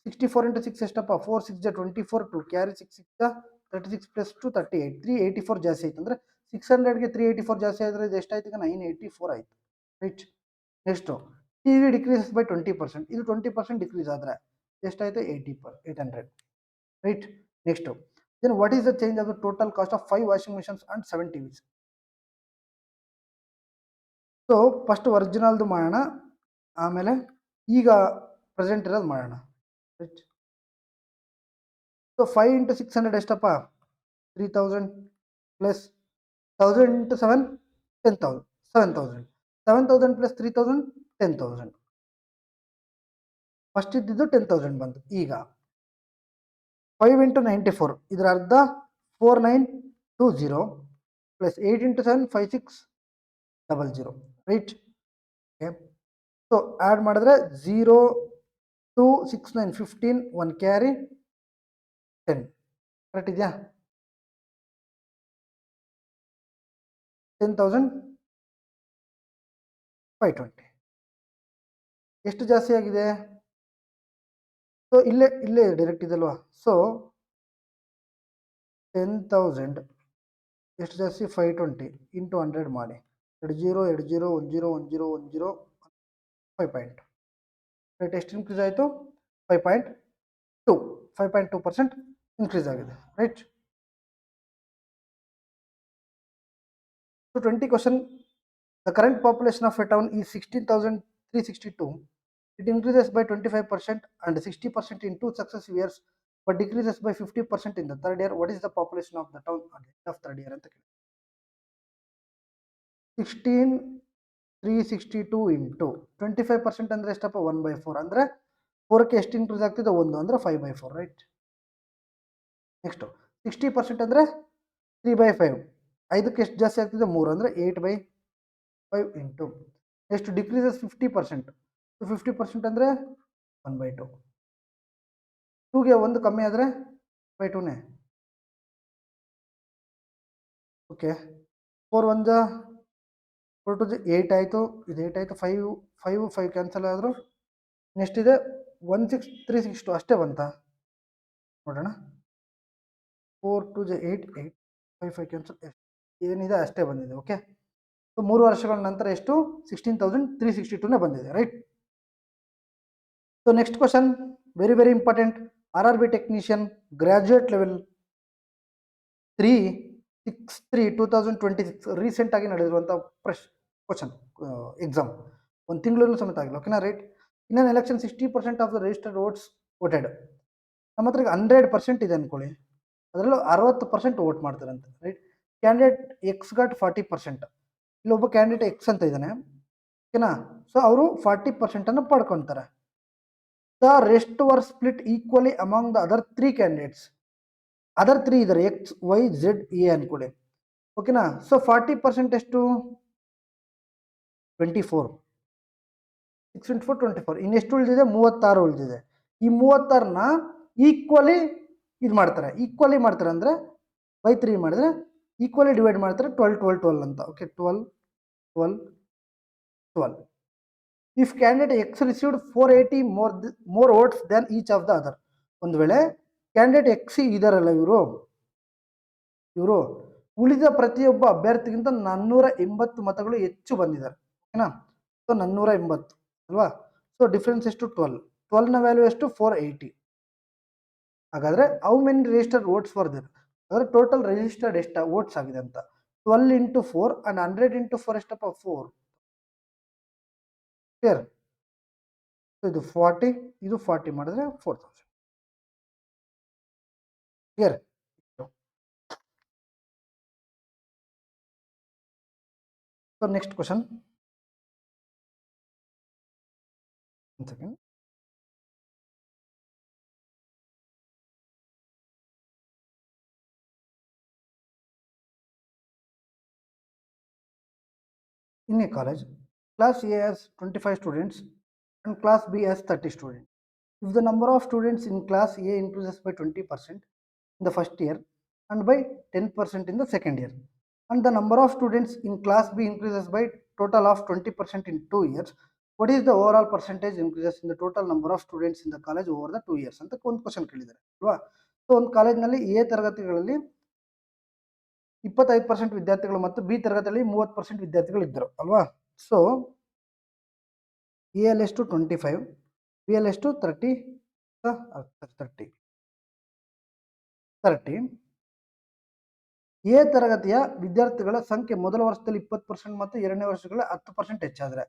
64 ಇಂಟು 6 ಎಷ್ಟಪ್ಪ? 4 6 24, 2 ಕ್ಯಾರಿ 6 6 36 ಪ್ಲಸ್ 2 38, 384 ಜಾಸ್ತಿ ಆಯ್ತು. ಅಂದರೆ 600ಗೆ 384 ಜಾಸ್ತಿ ಆದರೆ ಇದು ಎಷ್ಟಾಯ್ತು? ಈಗ 984 ಆಯಿತು. Right. Next T V decrease by 20%, ಇದು 20% ಡಿಕ್ರೀಸ್ ಆದರೆ ಎಷ್ಟಾಯಿತು? 800. Right. Next then what is the change of the total cost of 5 washing machines and 7 TVs? So first ಒರಿಜಿನಲ್ದು ಮಾಡೋಣ, ಆಮೇಲೆ ಈಗ ಪ್ರೆಸೆಂಟ್ ಇರೋದು ಮಾಡೋಣ. ರೈಟ್. ಸೊ 5 ಇಂಟು 600 ಎಷ್ಟಪ್ಪ? 3000 ಪ್ಲಸ್ 1000 ಇಂಟು 7 10,000 7000 7000 ಪ್ಲಸ್ 3000 10,000. ಫಸ್ಟ್ ಇದ್ದಿದ್ದು 10,000 ಬಂತು. ಈಗ 5 ಇಂಟು 94 ಇದರ ಅರ್ಧ 4920 plus 8 into 7 5600. Right. Okay. So add ಮಾಡಿದ್ರೆ 0 2 6 9 15 1 ಕ್ಯಾರಿ 10. ಕರೆಕ್ಟ್ ಇದೆಯಾ? 10,520. ಎಷ್ಟು ಜಾಸ್ತಿ ಆಗಿದೆ? ಸೊ ಇಲ್ಲೇ ಡೈರೆಕ್ಟ್ ಇದಲ್ವಾ? ಸೊ 10,000 ಎಷ್ಟು ಜಾಸ್ತಿ? 520 ಇಂಟು 100 ಮಾಡಿ. 20 20 10 10 10 5 ಪಾಯಿಂಟ್. ರೈಟ್. ಎಷ್ಟು ಇನ್ಕ್ರೀಸ್ ಆಯಿತು? 5.2 5.2% ಇನ್ಕ್ರೀಸ್ ಆಗಿದೆ. Right. So 20 question. The current population of A town is 16,362. It increases by 25% and 60% in 2 successive years, but decreases by 50% in the third year. What is the population of the town at the end of third year ಅಂತ ಕೇಳಿ. 16,362 ಇಂಟು 25% ಅಂದರೆ ಎಷ್ಟಪ್ಪ? 1/4. ಅಂದರೆ 4ಕ್ಕೆ ಎಷ್ಟು ಇನ್ಕ್ರೀಸ್ ಆಗ್ತಿದೆ? 1 ಅಂದರೆ 5/4. ರೈಟ್. ನೆಕ್ಸ್ಟು 60% ಅಂದರೆ 3/5. 5ಕ್ಕೆ ಎಷ್ಟು ಜಾಸ್ತಿ ಆಗ್ತಿದೆ? 3 ಅಂದರೆ 8/5 ಇಂಟು ಎಷ್ಟು? ಡಿಕ್ರೀಸಸ್ 50%. 50% ಅಂದರೆ 1/2. 2ಗೆ 1 ಕಮ್ಮಿ ಆದರೆ 2ನೇ. ಓಕೆ. 4 1 4 2 8 ಆಯಿತು. ಇದು 8 ಆಯಿತು. 5 ಕ್ಯಾನ್ಸಲ್ ಆದರು. ನೆಕ್ಸ್ಟ್ ಇದೆ 16,362 ಅಷ್ಟೇ ಬಂತಾ? ನೋಡೋಣ. 4 2 8 8 5 ಕ್ಯಾನ್ಸಲ್. ಏನಿದೆ ಅಷ್ಟೇ ಬಂದಿದೆ. ಓಕೆ. ಸೊ 3 ವರ್ಷಗಳ ನಂತರ ಎಷ್ಟು? 16,362ನೇ ಬಂದಿದೆ. Right. So next question, very very important. RRB technician graduate level 3/6/3/2026 ರೀಸೆಂಟಾಗಿ ನಡೆದಿರುವಂಥ ಕ್ವಶನ್ ಎಕ್ಸಾಮ್. ಒಂದು ತಿಂಗಳೂ ಸಮೇತ ಆಗಿಲ್ಲ. ಓಕೆನಾ? Right. In an election 60% of the registered votes voted. ನಮ್ಮ ಹತ್ರ ಈಗ 100% ಇದೆ ಅಂದ್ಕೊಳ್ಳಿ, ಅದರಲ್ಲೂ 60% ವೋಟ್ ಮಾಡ್ತಾರಂತೆ. ರೈಟ್. Candidate X got 40%. ಇಲ್ಲೊಬ್ಬ ಕ್ಯಾಂಡಿಡೇಟ್ ಎಕ್ಸ್ ಅಂತ ಇದ್ದಾನೆ. ಓಕೆನಾ? ಸೊ ಅವರು 40% ಪಡ್ಕೊತಾರೆ. The rest were split equally among the other 3 candidates. Other 3 ಇದ್ದಾರೆ, ಎಕ್ಸ್ ವೈ ಝೆಡ್ ಎ ಅನ್ಕೊಳ್ಳಿ. ಓಕೆನಾ? ಸೊ 40% ಎಷ್ಟು? 24. 6 × 4 24. ಇನ್ನೆಷ್ಟು ಉಳಿದಿದೆ? 36 ಉಳಿದಿದೆ. ಈ 36ನ ಈಕ್ವಲಿ ಇದು ಮಾಡ್ತಾರೆ. ಈಕ್ವಲಿ ಮಾಡ್ತಾರೆ ಅಂದರೆ ಬೈ 3 ಮಾಡಿದ್ರೆ ಈಕ್ವಲಿ ಡಿವೈಡ್ ಮಾಡ್ತಾರೆ 12 12 12 ಅಂತ. Okay, 12 12 12. If candidate X received 480 more votes then each of the other. ಒಂದು ವೇಳೆ ಕ್ಯಾಂಡಿಡೇಟ್ ಎಕ್ಸ್ ಇದಾರಲ್ಲ ಇವರು ಉಳಿದ ಪ್ರತಿಯೊಬ್ಬ ಅಭ್ಯರ್ಥಿಗಿಂತ 480 ಮತಗಳು ಹೆಚ್ಚು ಬಂದಿದ್ದಾರೆ. ಓಕೆನಾ? ಸೊ 480 ಅಲ್ವಾ? ಸೊ ಡಿಫ್ರೆನ್ಸ್ ಎಷ್ಟು? 12. 12ನ ವ್ಯಾಲ್ಯೂ ಎಷ್ಟು? 480. ಹಾಗಾದ್ರೆ how many registered votes for there? ಅಂದರೆ ಟೋಟಲ್ ರಿಜಿಸ್ಟರ್ಡ್ ಎಷ್ಟು ವೋಟ್ಸ್ ಆಗಿದೆ ಅಂತ. 12 ಇಂಟು 4 ಅಂಡ್ 100 ಇಂಟು 4 ಎಷ್ಟಪ್ಪ? 4. ಕ್ಲಿಯರ್? ಇದು 40, ಇದು 40 ಮಾಡಿದ್ರೆ 4000. ಕ್ಲಿಯರ್? So next question. ಒಂದು second. In a college, class A has 25 students and class B has 30 students. If the number of students in class A increases by 20% in the first year and by 10% in the second year, and the number of students in class B increases by total of 20% in 2 years, what is the overall percentage increases in the total number of students in the college over the 2 years ಅಂತ ಒಂದು ಕ್ವಶನ್ ಕೇಳಿದ್ದಾರೆ ಅಲ್ವಾ? ಸೊ ಒಂದು ಕಾಲೇಜ್ನಲ್ಲಿ ಎ ತರಗತಿಗಳಲ್ಲಿ 25% ವಿದ್ಯಾರ್ಥಿಗಳು ಮತ್ತು ಬಿ ತರಗತಿಯಲ್ಲಿ 30% ವಿದ್ಯಾರ್ಥಿಗಳು ಇದ್ದರು ಅಲ್ವಾ? ಸೊ ಎ ಅಲ್ಲಿ ಎಷ್ಟು? 25, ಬಿ ಅಲ್ಲಿ ಎಷ್ಟು? 30. ಎ ತರಗತಿಯ ವಿದ್ಯಾರ್ಥಿಗಳ ಸಂಖ್ಯೆ ಮೊದಲ ವರ್ಷದಲ್ಲಿ 20% ಮತ್ತು ಎರಡನೇ ವರ್ಷಗಳಲ್ಲಿ 10% ಹೆಚ್ಚಾದರೆ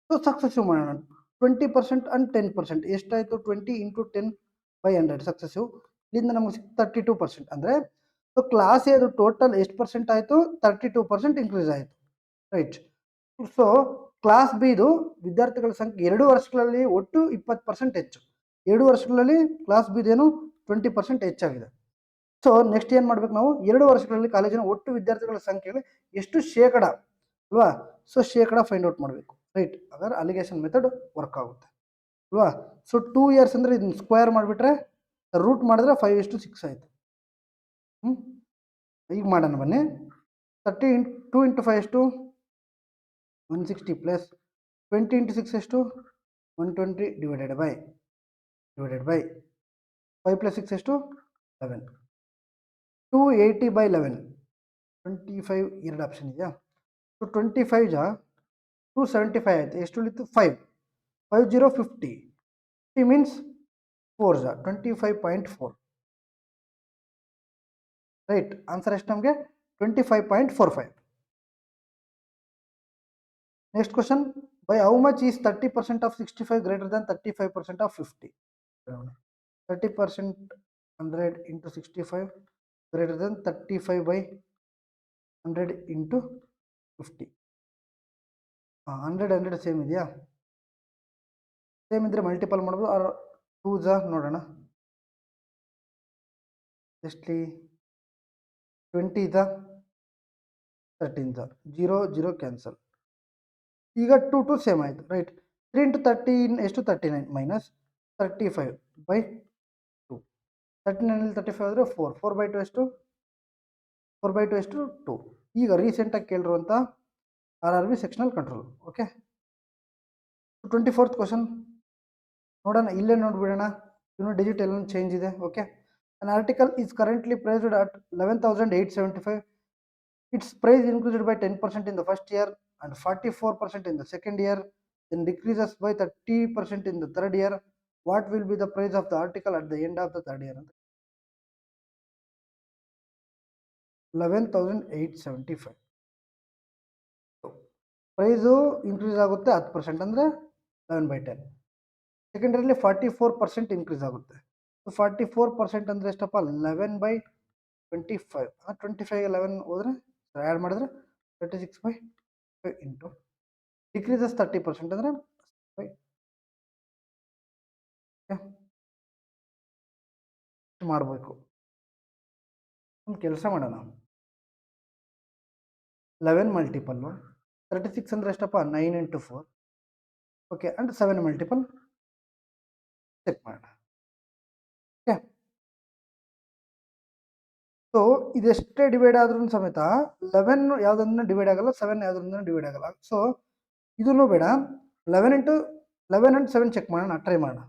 ಸೊ ಸಕ್ಸೆಸಿವ್ ಮಾಡೋಣ. 20% ಅಂಡ್ 10% ಎಷ್ಟಾಯಿತು? 20 ಇಂಟು 10/100 ಸಕ್ಸೆಸಿವ್. ಇಲ್ಲಿಂದ ನಮಗೆ 32%. ಅಂದರೆ ಸೊ ಕ್ಲಾಸ್ ಎದು ಟೋಟಲ್ ಎಷ್ಟು ಪರ್ಸೆಂಟ್ ಆಯಿತು? 32% ಇನ್ಕ್ರೀಸ್ ಆಯಿತು. ರೈಟ್. ಸೊ ಕ್ಲಾಸ್ ಬಿದು ವಿದ್ಯಾರ್ಥಿಗಳ ಸಂಖ್ಯೆ 2 ವರ್ಷಗಳಲ್ಲಿ ಒಟ್ಟು 20% ಹೆಚ್ಚು. 2 ವರ್ಷಗಳಲ್ಲಿ ಕ್ಲಾಸ್ ಬಿದೇನು 20% ಹೆಚ್ಚಾಗಿದೆ. ಸೊ ನೆಕ್ಸ್ಟ್ ಏನು ಮಾಡ್ಬೇಕು ನಾವು? 2 ವರ್ಷಗಳಲ್ಲಿ ಕಾಲೇಜಿನ ಒಟ್ಟು ವಿದ್ಯಾರ್ಥಿಗಳ ಸಂಖ್ಯೆಯಲ್ಲಿ ಎಷ್ಟು ಶೇಕಡ ಅಲ್ವಾ? ಸೊ ಶೇಕಡ ಫೈಂಡ್ ಔಟ್ ಮಾಡಬೇಕು. ರೈಟ್. ಅದರ ಅಲಿಗೇಷನ್ ಮೆಥಡ್ ವರ್ಕ್ ಆಗುತ್ತೆ ಅಲ್ವಾ? ಸೊ 2 ಇಯರ್ಸ್ ಅಂದರೆ ಇದನ್ನ ಸ್ಕ್ವೇರ್ ಮಾಡಿಬಿಟ್ರೆ ರೂಟ್ ಮಾಡಿದ್ರೆ 5:6 ಆಯಿತು. ಈಗ ಮಾಡೋಣ ಬನ್ನಿ. 2 ಇಂಟು 5 ಎಷ್ಟು? 160 ಪ್ಲಸ್ 20 ಇಂಟು 6 ಎಷ್ಟು? 120 ಡಿವೈಡೆಡ್ ಬೈ 5 ಪ್ಲಸ್ 6 ಎಷ್ಟು? 11. 280/11. 25 ಎರಡು ಆಪ್ಷನ್ ಇದೆಯಾ? ಸೊ 25 ಜಾ 275 ಆಯಿತು. ಎಷ್ಟು ಉಳಿತು? 5. 50 50. 50 ಮೀನ್ಸ್ 4 ಜಾ 25.4. ರೈಟ್. ಆನ್ಸರ್ ಎಷ್ಟು ನಮಗೆ? 25.45. Next question. By how much is 30% of 65 greater than 35% of 50? 30% 100 into 65 greater than 35/100 into 50. 100 same ಇದೆಯಾ? ಸೇಮ್ ಇದ್ರೆ ಮಲ್ಟಿಪಲ್ ಮಾಡ್ಬೋದು. 2 ಜಾ ನೋಡೋಣ ಎಷ್ಟಲಿ? 20 ಜಾ 13 ಜಾ 0 ಕ್ಯಾನ್ಸಲ್. ಈಗ 2 ಸೇಮ್ ಆಯಿತು. ರೈಟ್. 3 ಇಂಟು 13 ಎಷ್ಟು? 39 ಮೈನಸ್ 35/2. 39 35 ಆದರೆ 4. 4/2 ಎಷ್ಟು? 4/2 ಎಷ್ಟು? 2. ಈಗ ರೀಸೆಂಟಾಗಿ ಕೇಳಿರುವಂಥ RRB sectional control. Okay. 24th question ನೋಡೋಣ. ಇಲ್ಲೇ ನೋಡ್ಬಿಡೋಣ. ಇನ್ನು ಡಿಜಿಟ್ ಎಲ್ಲ ಚೇಂಜ್ ಇದೆ. Okay. An article is currently priced at 11,875. Its price increased by 10% in the first year and 44% in the second year, then decreases by 30% in the third year. What will be the price of the article at the end of the third year? 11,875. Price increase ಆಗುತ್ತೆ 10%, ಅಂದರೆ 11/10. ಸೆಕೆಂಡ್ ಇಯರ್ಲಿ 44% ಇನ್ಕ್ರೀಸ್ ಆಗುತ್ತೆ. ಸೊ 44% ಅಂದರೆ ಎಷ್ಟಪ್ಪ? 11/25. 25 11 ಹೋದರೆ ಆ್ಯಡ್ ಮಾಡಿದ್ರೆ 36/5 ಇಂಟು ಡಿಕ್ರೀಸಸ್ 30% ಅಂದರೆ ಮಾಡಬೇಕು. ಒಂದು ಕೆಲಸ ಮಾಡೋಣ. 11 ಮಲ್ಟಿಪಲ್ಲು 36 ಅಂದರೆ ಎಷ್ಟಪ್ಪ? 9 into 4. Okay. And 7 multiple check ಮಾಡೋಣ. ಓಕೆ. ಸೊ ಇದೆಷ್ಟೇ ಡಿವೈಡ್ ಆದ್ರೂ ಸಮೇತ 11 ಯಾವುದನ್ನು ಡಿವೈಡ್ ಆಗಲ್ಲ, 7 ಯಾವುದನ್ನು ಡಿವೈಡ್ ಆಗಲ್ಲ. ಸೊ ಇದನ್ನು ಬೇಡ, 11 and 7 ಚೆಕ್ ಮಾಡೋಣ, ಟ್ರೈ ಮಾಡೋಣ,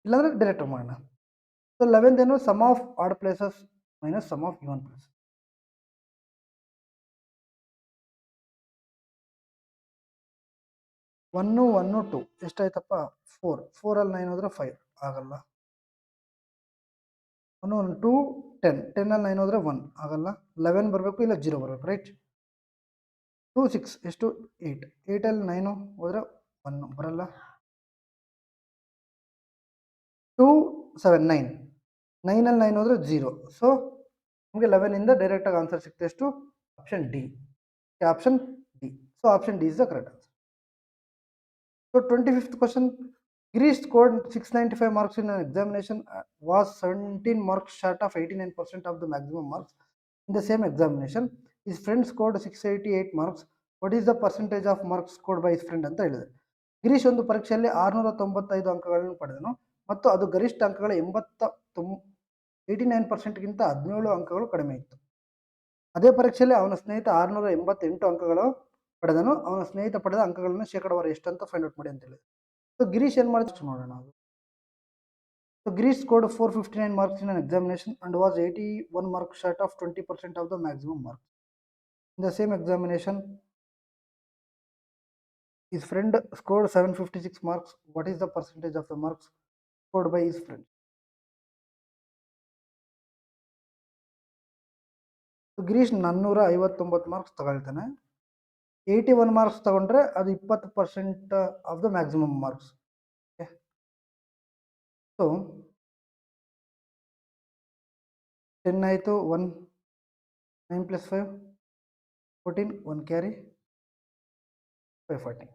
ಇಲ್ಲಾಂದ್ರೆ ಡೈರೆಕ್ಟ್ ಮಾಡೋಣ. ಸೊ 11 ಏನು sum of odd places minus sum of even place. 1 1 2 ಎಷ್ಟಾಯ್ತಪ್ಪ 4. 4 ಅಲ್ಲಿ 9 ಹೋದ್ರೆ 5 ಆಗಲ್ಲ. 1 1 2 10. 10 ಅಲ್ಲಿ 9 ಹೋದ್ರೆ 1 ಆಗಲ್ಲ. 11 ಬರಬೇಕು, ಇಲ್ಲ 0 ಬರಬೇಕು, ರೈಟ್. 2 6 ಎಷ್ಟು 8. 8 ಅಲ್ಲಿ 9 ಹೋದ್ರೆ 1 ಬರಲ್ಲ. 2 7 9. 9 ಅಲ್ಲಿ 9 ಹೋದ್ರೆ 0. ಸೊ ನಮಗೆ 11 ಇಂದ ಡೈರೆಕ್ಟ್ ಆಗಿ ಆನ್ಸರ್ ಸಿಗ್ತದೆ ಎಷ್ಟು? Option D. Option D. So option D is the correct answer. So 25th question, Girish scored 695 marks in an examination, was 17 marks short of 89% of the maximum marks in the same examination. His friend scored 688 marks. What is the percentage of marks scored by his friend ಅಂತ ಹೇಳಿದೆ. ಗಿರೀಶ್ ಒಂದು ಪರೀಕ್ಷೆಯಲ್ಲಿ 695 ಅಂಕಗಳನ್ನು ಪಡೆದನು ಮತ್ತು ಅದು ಗರಿಷ್ಠ ಅಂಕಗಳ 89%ಗಿಂತ 17 ಅಂಕಗಳು ಕಡಿಮೆ ಇತ್ತು. ಅದೇ ಪರೀಕ್ಷೆಯಲ್ಲಿ ಅವನ ಸ್ನೇಹಿತ 688 ಅಂಕಗಳು ಪಡೆದನು. ಅವನ ಸ್ನೇಹಿತ ಪಡೆದ ಅಂಕಗಳನ್ನು ಶೇಕಡವಾರು ಎಷ್ಟು ಅಂತ ಫೈಂಡ್ ಔಟ್ ಮಾಡಿ ಅಂತ ಹೇಳಿದೆ. ಸೊ ಗಿರೀಶ್ ಏನು ಮಾಡಿದ್ರು ನೋಡೋಣ. ಅದು so Girish scored 459 marks in an examination and was 81 marks short of 20% of the maximum marks. In the same examination, his friend scored 756 marks. What is the percentage of the marks scored by his friend? So Girish 459 marks ತಗೊಳ್ತಾನೆ. 81 ಮಾರ್ಕ್ಸ್ ತಗೊಂಡ್ರೆ ಅದು 20% of the maximum marks. So 10 ಆಯಿತು, 1 9 + 5 14, 1 ಕ್ಯಾರಿ 540.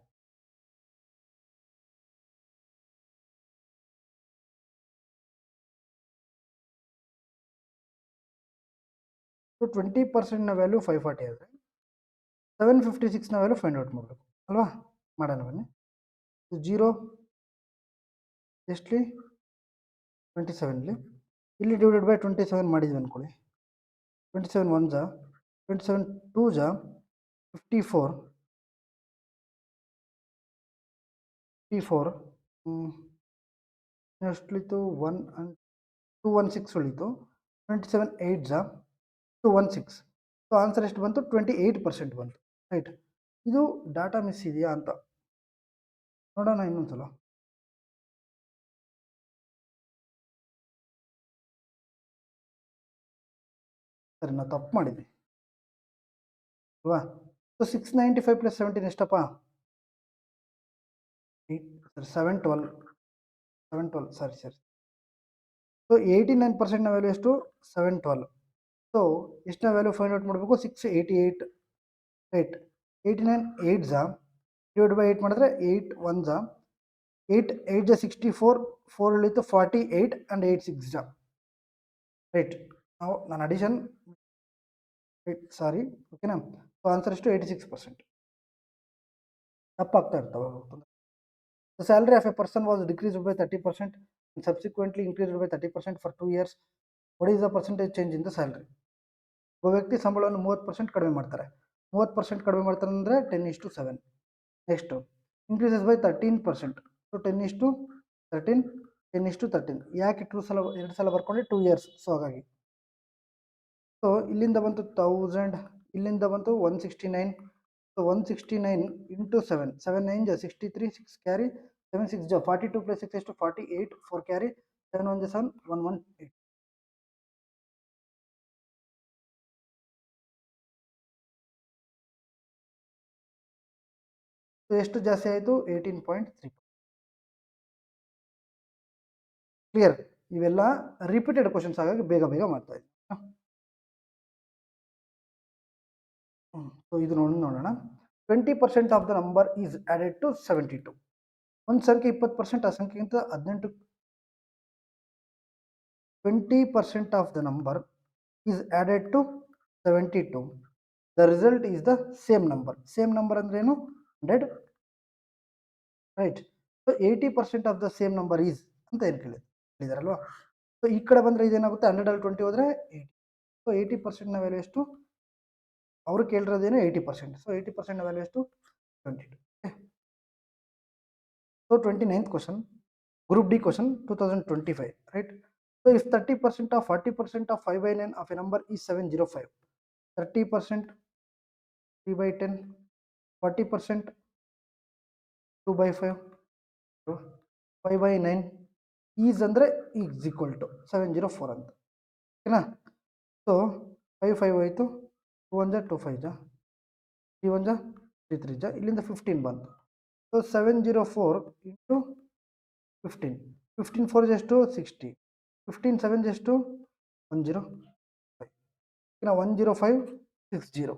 ಸೊ 20%ನ ವ್ಯಾಲ್ಯೂ 540 ಆದರೆ 756ನ ವ್ಯಾಲ್ಯೂ ಫೈಂಡ್ ಔಟ್ ಮಾಡಬೇಕು ಅಲ್ವಾ? ಮಾಡೋಣ ಬನ್ನಿ. 0 ಎಷ್ಟಲಿ 27ಲಿ, ಇಲ್ಲಿ ಡಿವೈಡೆಡ್ ಬೈ 27 ಮಾಡಿದ್ವಿ ಅಂದ್ಕೊಳ್ಳಿ. 27 1 ಜಾ 27 2 ಜಾ 54 ಎಷ್ಟುಳಿತು 1 and 216 ಉಳಿತು. 27 8 ಜಾ 216. ಸೊ ಆನ್ಸರ್ ಎಷ್ಟು ಬಂತು? 28% ಬಂತು, ರೈಟ್. ಇದು ಡಾಟಾ ಮಿಸ್ ಇದೆಯಾ ಅಂತ ನೋಡೋಣ ಇನ್ನೊಂದ್ಸಲ. ಸರಿ, ನಾವು ತಪ್ಪು ಮಾಡಿದ್ವಿ ಅಲ್ವಾ? ಸೊ 695 + 17 ಎಷ್ಟಪ್ಪ? 712. ಸರಿ. ಸೊ 89%ನ ವ್ಯಾಲ್ಯೂ ಎಷ್ಟು? 712. ಸೊ ಎಷ್ಟನ್ನ ವ್ಯಾಲ್ಯೂ ಫೈಂಡ್ ಔಟ್ ಮಾಡಬೇಕು? 688, ರೈಟ್. 89 8 ಜಾ ಡಿವೈಡ್ ಬೈ 8 ಮಾಡಿದ್ರೆ 8 1 ಜಾ 8 8 ಜಾ 64, 4 ಉಳಿತು 48 and 8 6 ಜಾ, ರೈಟ್. ನಾವು ನಾನು ಅಡಿಷನ್ ಸಾರಿ, ಓಕೆನಾ? ಸೊ ಆನ್ಸರ್ ಎಷ್ಟು? 86%. ತಪ್ಪಾಗ್ತಾ ಇರ್ತಾವೆ. The salary of a person was decreased by 30% and subsequently increased by 30% for 2 years. What is the percentage change in the salary? ಒಬ್ಬ ವ್ಯಕ್ತಿ ಸಂಬಳವನ್ನು 30% ಕಡಿಮೆ ಮಾಡ್ತಾರೆ. 30% ಕಡಿಮೆ ಮಾಡ್ತಾರೆ ಅಂದರೆ 10:7. Next increases by 13%. ಸೊ 10:13, 10:13. ಯಾಕೆ 2 ಸಲ ಬರ್ಕೊಂಡೆ? 2 years. ಸೊ ಹಾಗಾಗಿ ಸೊ ಇಲ್ಲಿಂದ ಬಂತು 1000, ಇಲ್ಲಿಂದ ಬಂತು 169. ಸೊ 169 ಇಂಟು 7, 7 9 ಜಾ 63, 6 ಕ್ಯಾರಿ 7 6 ಜಾ 42 + 6 ಎಷ್ಟು? 48, 4 ಕ್ಯಾರಿ 7 1 ಜಾ 7 118. ಸೊ ಎಷ್ಟು ಜಾಸ್ತಿ ಆಯಿತು? 18.3. ಕ್ಲಿಯರ್? ಇವೆಲ್ಲ ರಿಪೀಟೆಡ್ ಕ್ವಶನ್ಸ್ ಆಗಾಗಿ ಬೇಗ ಮಾಡ್ತಾ ಇದ್ದೀನಿ. ಸೊ ಇದು ನೋಡೋಣ. 20% of the number is added to 72. ಒಂದು ಸಂಖ್ಯೆ 20%, ಆ ಸಂಖ್ಯೆಗಿಂತ 18. 20% of the number is added to 72. The result is the same number. Same number ಅಂದ್ರೆ ಏನು? 100, right. So 80% of the same number is ಅಂತ ಏನು ಕೇಳಿದಾರಲ್ವಾ? ಸೊ ಈ ಕಡೆ ಬಂದರೆ ಇದೇನಾಗುತ್ತೆ? 100 ಅಲ್ಲಿ 20 ಹೋದರೆ 80. ಸೊ 80%ನ ವ್ಯಾಲ್ಯೂ ಎಷ್ಟು? ಅವರು ಕೇಳಿರೋದೇನು 80%. ಸೊ 80%ನ ವ್ಯಾಲ್ಯೂ ಎಷ್ಟು? 22. Okay. So 29th question, Group D question 2025, right? So if 30% of 40% of 5 by 9 of a number is 705, 30% 3 by 10, 40% 2 by 5, 5 by 9 is ಅಂದರೆ is equal to 704 ಅಂತ, ಓಕೆನಾ? ಸೊ 5 ಆಯಿತು, 2 1 2 5 3 1 3 3 ಇಲ್ಲಿಂದ 15 ಬಂತು. ಸೊ 704 ಇಂಟು 15, 15 4 ಎಷ್ಟು? 60, 15 7 ಎಷ್ಟು? 105, ಓಕೆನಾ? 10560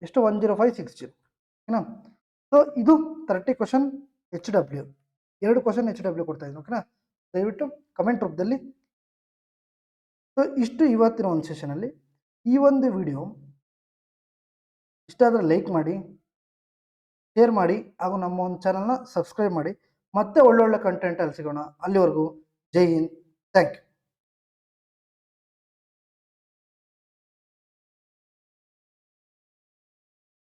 ಎಷ್ಟು? 10560, ಓಕೆನಾ? ಸೊ ಇದು 30 ಕ್ವಶನ್ HW, 2 ಕ್ವಶನ್ HW ಕೊಡ್ತಾ ಇದ್ದೀನಿ, ಓಕೆನಾ? ದಯವಿಟ್ಟು ಕಮೆಂಟ್ ರೂಪದಲ್ಲಿ. ಸೊ ಇಷ್ಟು ಇವತ್ತಿನ ಒಂದು ಸೆಷನಲ್ಲಿ. ಈ ಒಂದು ವಿಡಿಯೋ ಇಷ್ಟ ಆದರೆ ಲೈಕ್ ಮಾಡಿ, ಶೇರ್ ಮಾಡಿ, ಹಾಗೂ ನಮ್ಮ ಒಂದು ಚಾನಲ್ನ ಸಬ್ಸ್ಕ್ರೈಬ್ ಮಾಡಿ. ಮತ್ತೆ ಒಳ್ಳೊಳ್ಳೆ ಕಂಟೆಂಟಲ್ಲಿ ಸಿಗೋಣ. ಅಲ್ಲಿವರೆಗೂ ಜೈ ಹಿಂದ್, ಥ್ಯಾಂಕ್ ಯು.